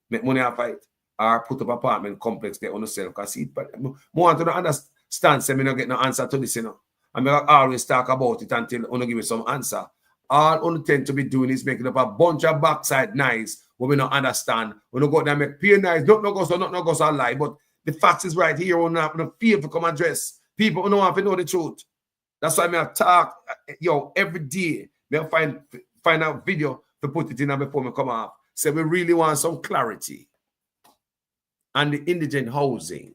Make money off it? Or put up apartment complex they want to sell? Because I want to understand, so I don't get no answer to this, you know. I mean, I always talk about it until I give me some answer. All I tend to be doing is making up a bunch of backside nice what we don't understand. We don't go there and make pure nice. Don't go so lie. But the facts is right here. We're not going to feel to come address. People who don't have to know the truth. That's why I talk, every day. I find out video to put it in before we come off. So we really want some clarity on the indigent housing.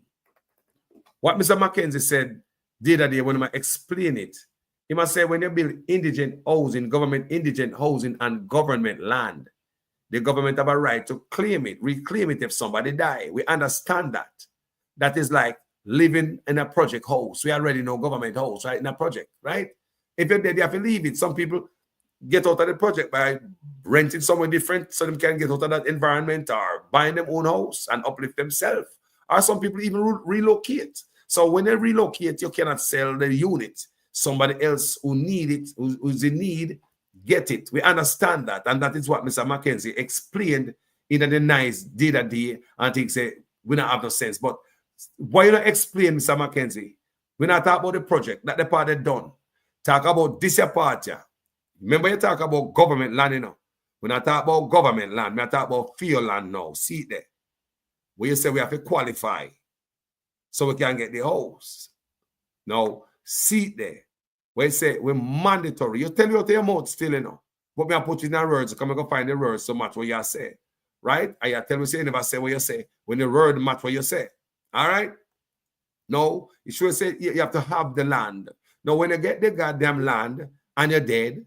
What Mr. Mackenzie said the other day when I explain it, he must say when you build indigent housing, government indigent housing and government land, the government have a right to claim it, reclaim it if somebody die. We understand that. That is like living in a project house. We already know government house, right? In a project, right? If you're dead, you have to leave it. Some people get out of the project by renting somewhere different so they can get out of that environment or buying their own house and uplift themselves. Or some people even relocate. So when they relocate, you cannot sell the unit. Somebody else who need it, who's in need, get it. We understand that. And that is what Mr. Mackenzie explained in the nice day and he said, we don't have no sense. But why you not explain, Mr. Mackenzie? We not talk about the project, that the part they done. Talk about this part, yeah. Remember you talk about government land, you know. We not talk about government land. We not talk about field land now. See it there. Where you say we have to qualify so we can get the house. Now, see it there. Where you say we're mandatory. You tell you to your mouth still, you know. But me I put it in words. Come and go find the words so much what you say. Right? I tell you say you never say what you say. When the word match what you say. All right? No, you should say you have to have the land. Now, when you get the goddamn land and you're dead,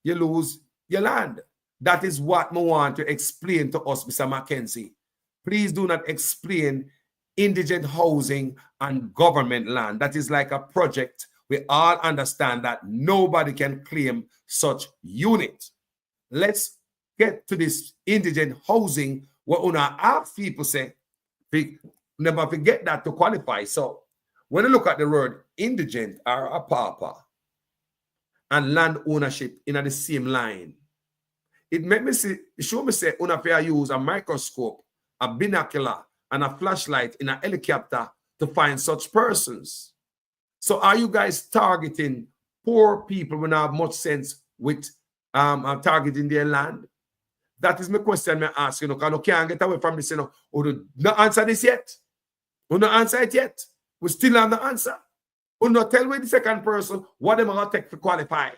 you lose your land. That is what I want to explain to us, Mr. Mackenzie. Please do not explain indigent housing and government land. That is like a project. We all understand that nobody can claim such unit. Let's get to this indigent housing where una ask people say, never forget that to qualify. So when you look at the word indigent or a pauper and land ownership in the same line, it make me see, show me say una fair use a microscope, a binocular, and a flashlight in a helicopter to find such persons. So are you guys targeting poor people who don't have much sense with targeting their land? That is my question I ask, you know, because I can't get away from this, you know. Or not answer this yet. We don't answer it yet. We still have the answer. We not tell me the second person what them are going to take to qualify.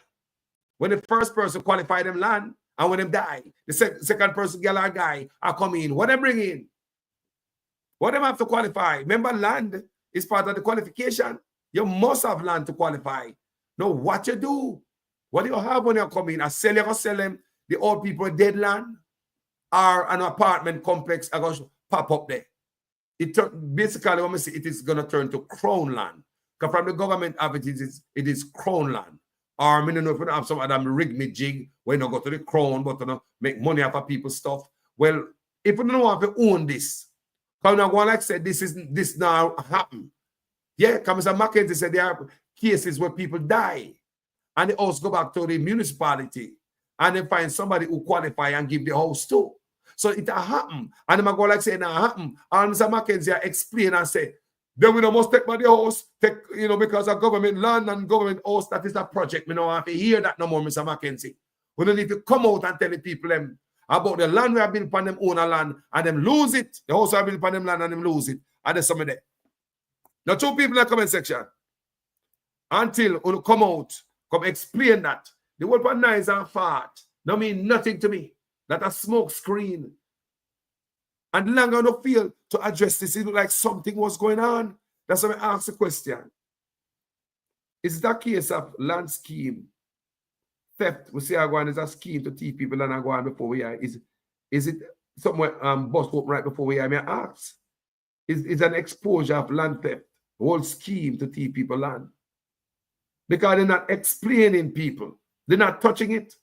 When the first person qualify them land, and when them die, the second person, girl or guy, are coming in. What they bring in? What them have to qualify? Remember, land is part of the qualification. You must have land to qualify. Now, what you do? What do you have when you come in? A seller going to sell them the old people dead land, or an apartment complex are going to pop up there. Basically, when we see it is going to turn to crown land. Because from the government of it is crown land. Or I don't know if you have some of them rig me jig when you go to the crown, but you know, make money off of people's stuff. Well, if you don't want to own this, because now one like said this now happen. Yeah, because Mr. Mackenzie said there are cases where people die. And they also go back to the municipality and they find somebody who qualify and give the house to. So it happen. And I'm going like say it happen. And Mr. Mackenzie explain and say, then we don't must take by the house, because of government land and government house, that is a project. We don't have to hear that no more, Mr. Mackenzie. We don't need to come out and tell the people them about the land we have built upon them own a land and them lose it. The house we have built upon them land and them lose it. And there's some of that. Now, two people in the comment section. Until you come out, come explain that. The word for nice and fart no mean nothing to me. That a smoke screen. And longer no feel to address this. It look like something was going on. That's why I ask the question. Is it a case of land scheme? Theft, we say Agwan is a scheme to teach people and Agwan before we are. Is it somewhere bust open right before we are? I mean, ask. Is an exposure of land theft, a whole scheme to teach people land. Because they're not explaining people. They're not touching it.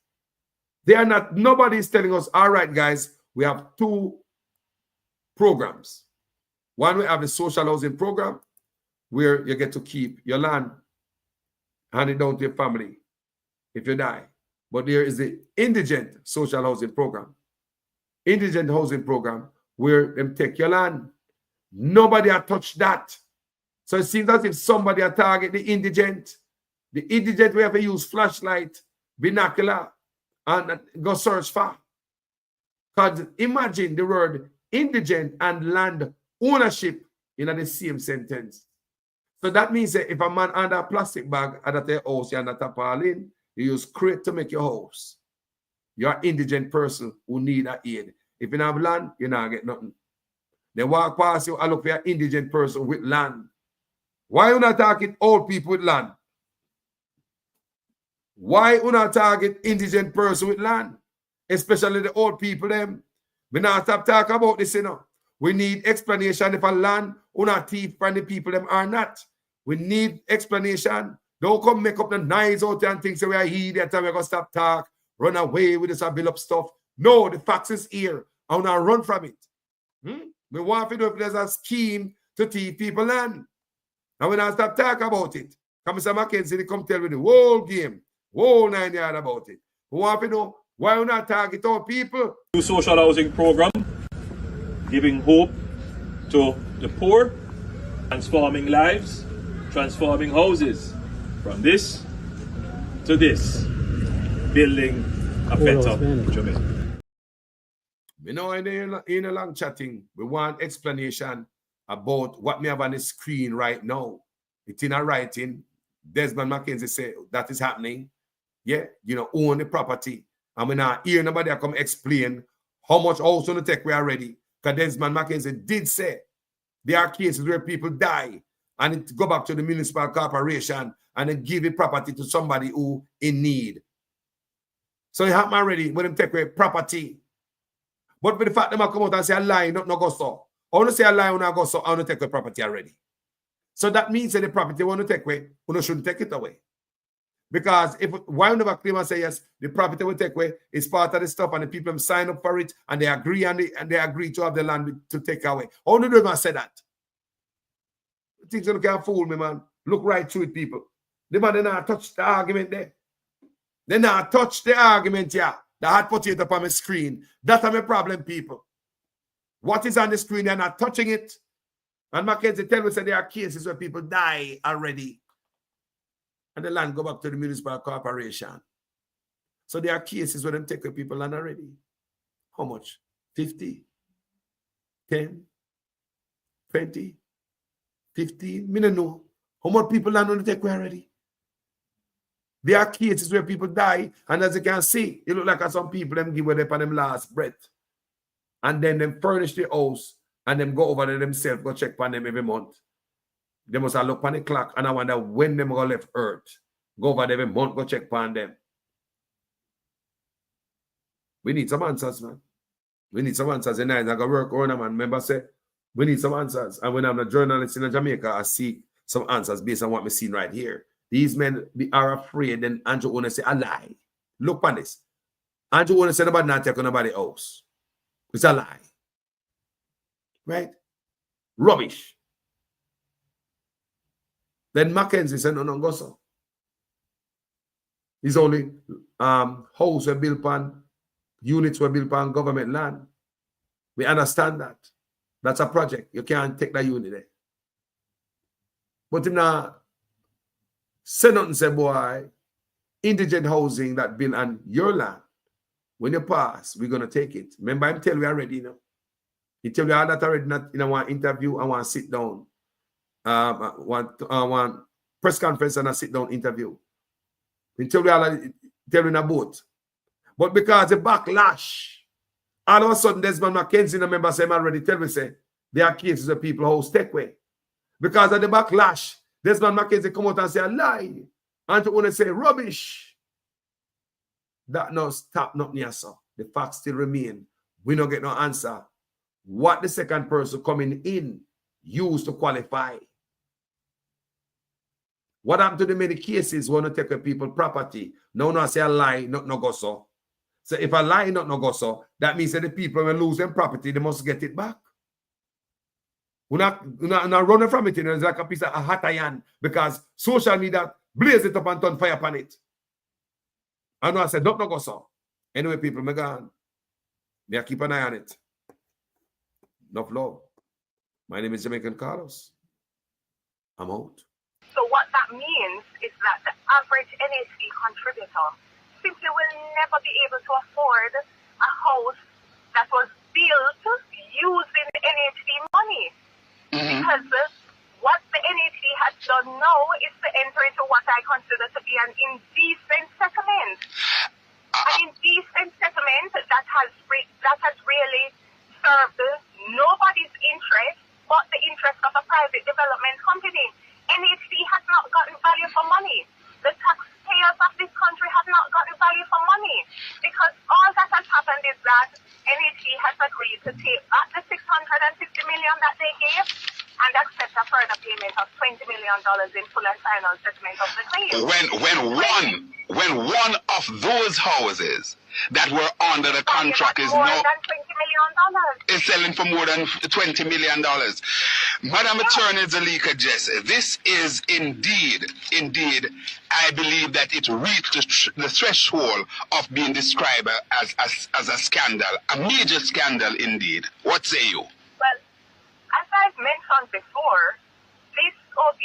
They are not, nobody is telling us, all right, guys, we have two programs. One, we have the social housing program where you get to keep your land, hand it down to your family if you die. But there is the indigent social housing program. Indigent housing program where them take your land. Nobody has touched that. So it seems as if somebody has targeted the indigent. The indigent we have to use flashlight, binocular, and go search for. Because imagine the word indigent and land ownership in the same sentence. So that means that if a man under a plastic bag at their house, you're not tarpaulin, you use crate to make your house. You're an indigent person who need a aid. If you don't have land, you not get nothing. They walk past you and look for an indigent person with land. Why you not target old people with land? Why you not target indigent person with land? Especially the old people them. We not stop talking about this, We need explanation if a land or not thief from the people them are not. We need explanation. Don't come make up the knives out there and think so we are here that time we're gonna stop talk, run away with this and build up stuff. No, the facts is here. I wanna run from it. We want to know if there's a scheme to teach people land. And we not stop talking about it. Come Mr. Mackenzie, they come tell me the whole game, whole 9 yards about it. We want to know why we not target our people. New social housing program, giving hope to the poor, transforming lives, transforming houses, from this to this, building a better Jamaica. We know in a long chatting, we want explanation about what we have on the screen right now. It's in a writing. Desmond Mackenzie said that is happening. Yeah, own the property. And we not hear nobody come explain how much house on the tech we are ready. Because Desmond Mackenzie did say there are cases where people die and it go back to the municipal corporation and then give the property to somebody who in need. So it happen already when them take away property. But with the fact that they come out and say a lie, not go so. I want to say a lie, not go so, I want to take away property already. So that means that the property want to take away, we shouldn't take it away. Because why we never claim and say yes, the property will take away, it's part of the stuff and the people sign up for it and they agree and they agree to have the land to take away. How do they even say that? Things that can't fool me, man. Look right through it, people. They not touch the argument there. They not touch the argument here. The hot potato on my screen. That's my problem, people. What is on the screen, they're not touching it. And Mackenzie tell me that there are cases where people die already. And the land go back to the municipal corporation. So there are cases where them take away people land already. How much? 50? 10? 20? 15? Me don't know. How much people land on the take away already? There are cases where people die, and as you can see, it look like some people them give away them last breath. And then them furnish the house and them go over there themselves, go check on them every month. They must have look on the clock and I wonder when them go left earth. Go over there every month, go check on them. We need some answers, man. We need some answers. And I go work on them, man. Remember, say, we need some answers. And when I'm a journalist in Jamaica, I seek some answers based on what I'm seeing right here. These men are afraid, then Andrew Owen say, a lie. Look on this. Andrew Owen said about not taking nobody else. It's a lie. Right? Rubbish. Then Mackenzie said, no, go so. It's only house were built on, units were built on government land. We understand that. That's a project. You can't take that unit there. But in a say nothing, say, boy, indigent housing that built on your land, when you pass, we're going to take it. Remember, I'm telling you already, you know. He tell you all that already in one interview. I want to sit down. One press conference and a sit down interview. He tell you all that, tell you in a boat. But because the backlash, all of a sudden, Desmond McKenzie, the member, say, already tell me, say, there are cases of people who take away. Because of the backlash, Desmond McKenzie come out and say a lie. And to want to say rubbish. That no stop not near so. The facts still remain. We don't get no answer. What the second person coming in used to qualify. What happened to the many cases when you take a people property? No, say a lie, not no go so. So if a lie not no go so, that means that the people will lose their property, they must get it back. We're not running from it, you know, it's like a piece of a hot iron because social media blaze it up and turn fire upon it. I know I said, don't go so. Anyway, people, me gone. Me keep an eye on it. Enough love. My name is Jamaican Carlos. I'm out. So what that means is that the average NHC contributor simply will never be able to afford a house that was built using NHC money. Because what the NHC has done now is to enter into what I consider to be an indecent settlement. An indecent settlement that has really served nobody's interest but the interest of a private development company. NHC has not gotten value for money. The taxpayers of this country have not gotten value for money because all that has happened is that NHC has agreed to take back the $650 million that they gave and accept a further payment of $20 million in full and final settlement of the claim. When one of those houses that were under the contract is now is selling for more than $20 million. Madam Attorney Zalika Jesse, this is indeed, I believe that it reached the threshold of being described as a scandal, a major scandal indeed. What say you? Well, as I've mentioned before, this OB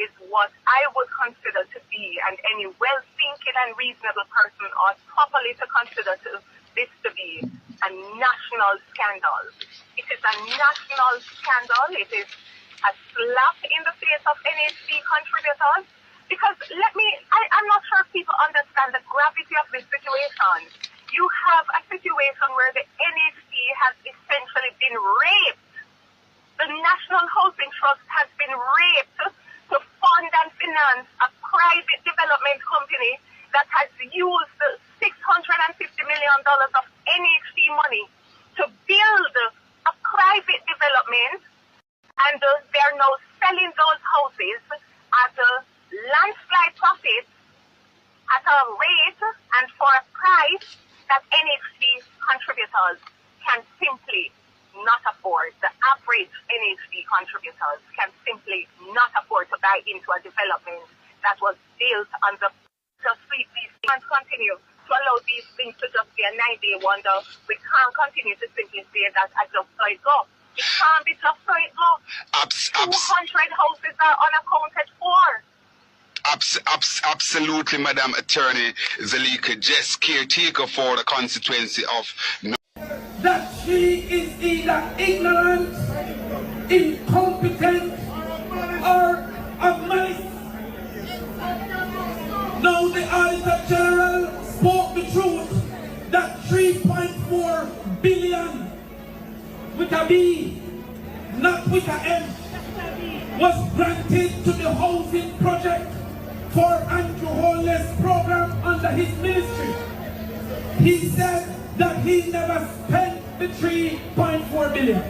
is what I would consider to be, and any well-thinking and reasonable person ought properly to consider this to be a national scandal. It is a national scandal. It is a slap in the face of NHC contributors. Because I'm not sure if people understand the gravity of this situation. You have a situation where the NHC has essentially been raped. The National Housing Trust has been raped to fund and finance a private development company that has used the $650 million of NHC money to build a private development, and they're now selling those houses at a landslide profit at a rate and for a price that NHC contributors can simply not afford. The average NHC contributors can simply not afford to buy into a development that was built on the sweet these things. Can't continue to allow these things to just be a 9-day wonder. We can't continue to simply say that I just saw it go. It can't be just so it go. 200 houses are unaccounted for. Absolutely, Madam Attorney Zalika Jess, caretaker for the constituency of that she is either ignorant, incompetent, B, not with an M, was granted to the housing project for Andrew Holness program under his ministry. He said that he never spent the 3.4 billion.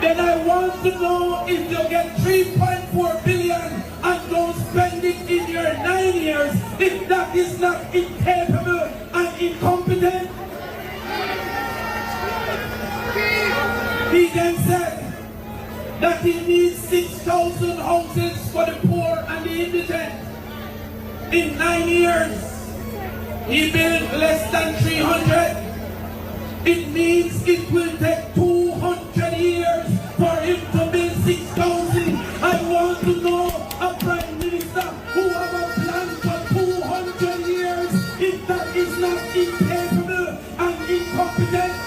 Then I want to know if you get 3.4 billion and don't spend it in your 9 years, if that is not incapable and incompetent. He then said that he needs 6,000 houses for the poor and the indigent. In 9 years, he built less than 300. It means it will take 200 years for him to build 6,000. I want to know a prime minister who have a plan for 200 years, if that is not incapable and incompetent.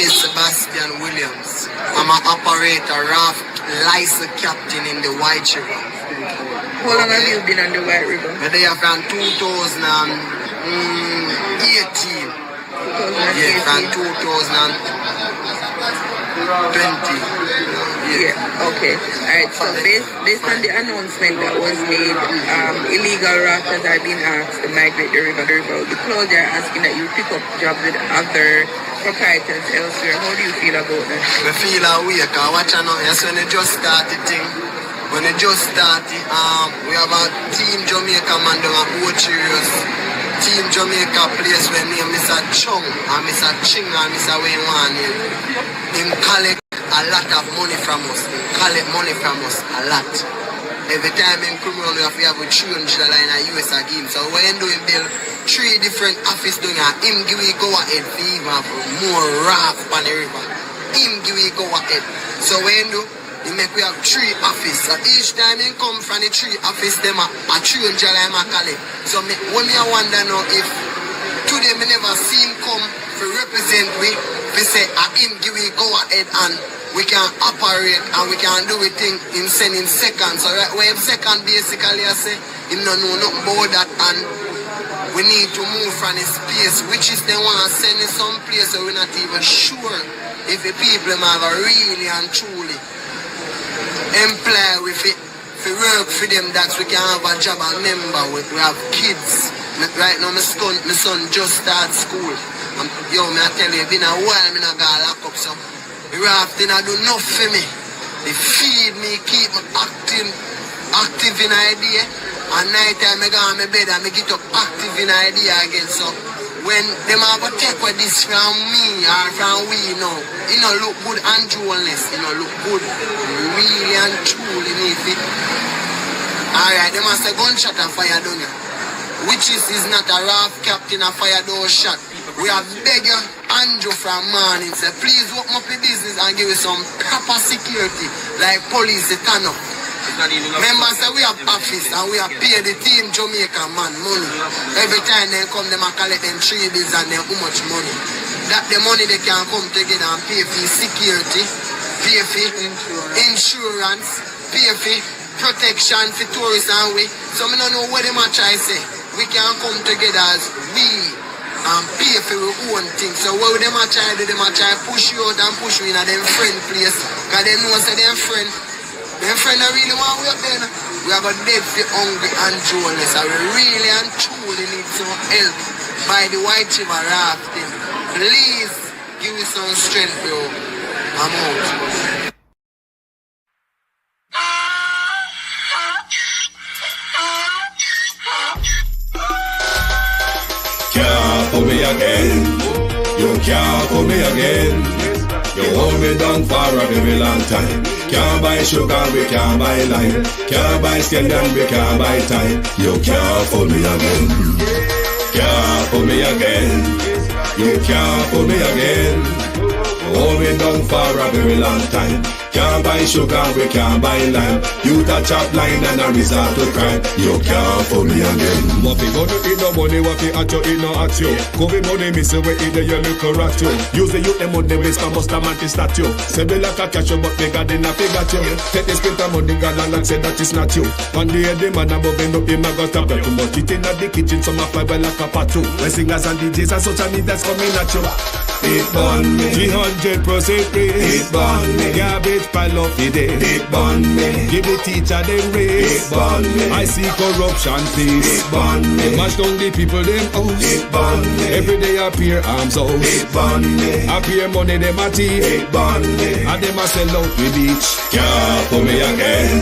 Sebastian Williams. I'm an operator, raft license captain in the White River. How long have you been on the White River? They have from 2018. Yeah, from 2020. Yeah, okay. Alright, so based on the announcement that was made, illegal rafters are being asked to migrate the river. The closure are asking that you pick up jobs with other proprietors elsewhere. How do you feel about that? I feel away, because watch out now, yes, when they just started thing. When they just started, we have a Team Jamaica man down at Ochiros. Team Jamaica place where me and Mr. Chung and Mr. Ching and Mr. Wayne Wan him collect a lot of money from us. Collect money from us a lot. Every time in criminal we have a $300 in a US again. So when you doing build 3 different offices doing him give we go ahead for even more raft on the river. Him give we go ahead. So when you make we have 3 offices. So each time you come from the 3 offices, them a $300 in my collect. So when I wonder now if today me never see him come to represent we say him give we go ahead and we can operate and we can do a thing in sending seconds. So right when second basically I say him no know nothing about that, and we need to move from this place, which is they want to send us some place where we're not even sure if the people have really and truly employ with it to work for them, that we can have a job and member with. We have kids. Right now my son just start school. Yo, me I tell you, it's been a while me not got lock up, so the rafting I do enough for me. They feed me, keep me active in idea. And night time I go on my bed and I get up active in idea again. So when them have a take with this from me or from we now, it don't look good and jewelness. It don't look good. Really and truly need it. Alright, they must say gunshot and fire down here. Which is not a raft captain a fire door shot. We have beggar Andrew from morning say please open up your business and give you some proper security like police they turn up. Remember say we have office and we have pay the Team Jamaica man money. Every time they come them and collect them 3 bills and them how much money. That the money they can come together and pay for security, pay for insurance, pay for protection for tourists and we. So I don't know what they might try say. We can come together as we and pay for our own things. So what they might try do, they might try push you out and push you in a them friend place. Because they know say them friend don't really want to work there. We are going to dead for hungry and joyless. And we really and truly need some help by the White River rafting. Please give me some strength, bro. I'm out. Can't pull me again. You can't pull me again. You hold me down for a very long time. Can't buy sugar, we can't buy lime. Can't buy skin and we can't buy time. You can't pull me again. Can't pull me again. You can't pull me again. Hold me down for a very long time. Can't buy sugar, we can't buy lime. You touch up line and a resort to crime. You can't fool me again. What fi go to eat no money, what fi at you, eat no at you. Covid money, miss away either you look or at you. Use the youth, the money, waste for most of the statue. Say we like a cash, but we got enough, we got you. Take the spit of money, God and say that is not you. One day the man above end up, him a got stop you. Too much eating at the kitchen, some a fly by like a patu. My singers and DJs and social media coming at you. It burn me 300% raise. It burn me garbage pile up the day. It burn me give the teacher them raise. It burn me I see corruption please. It burn me mash down the people them house. It burn me every day appear arms out. It burn me appear money them a thief. It burn me and them a sell out the beach. Can't for me again.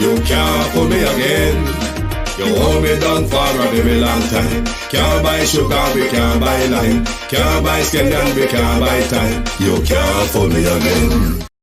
You can't for me again. You hold me down for a very long time. Can't buy sugar, we can't buy lime. Can't buy skin and we can't buy time. You can't fool me again.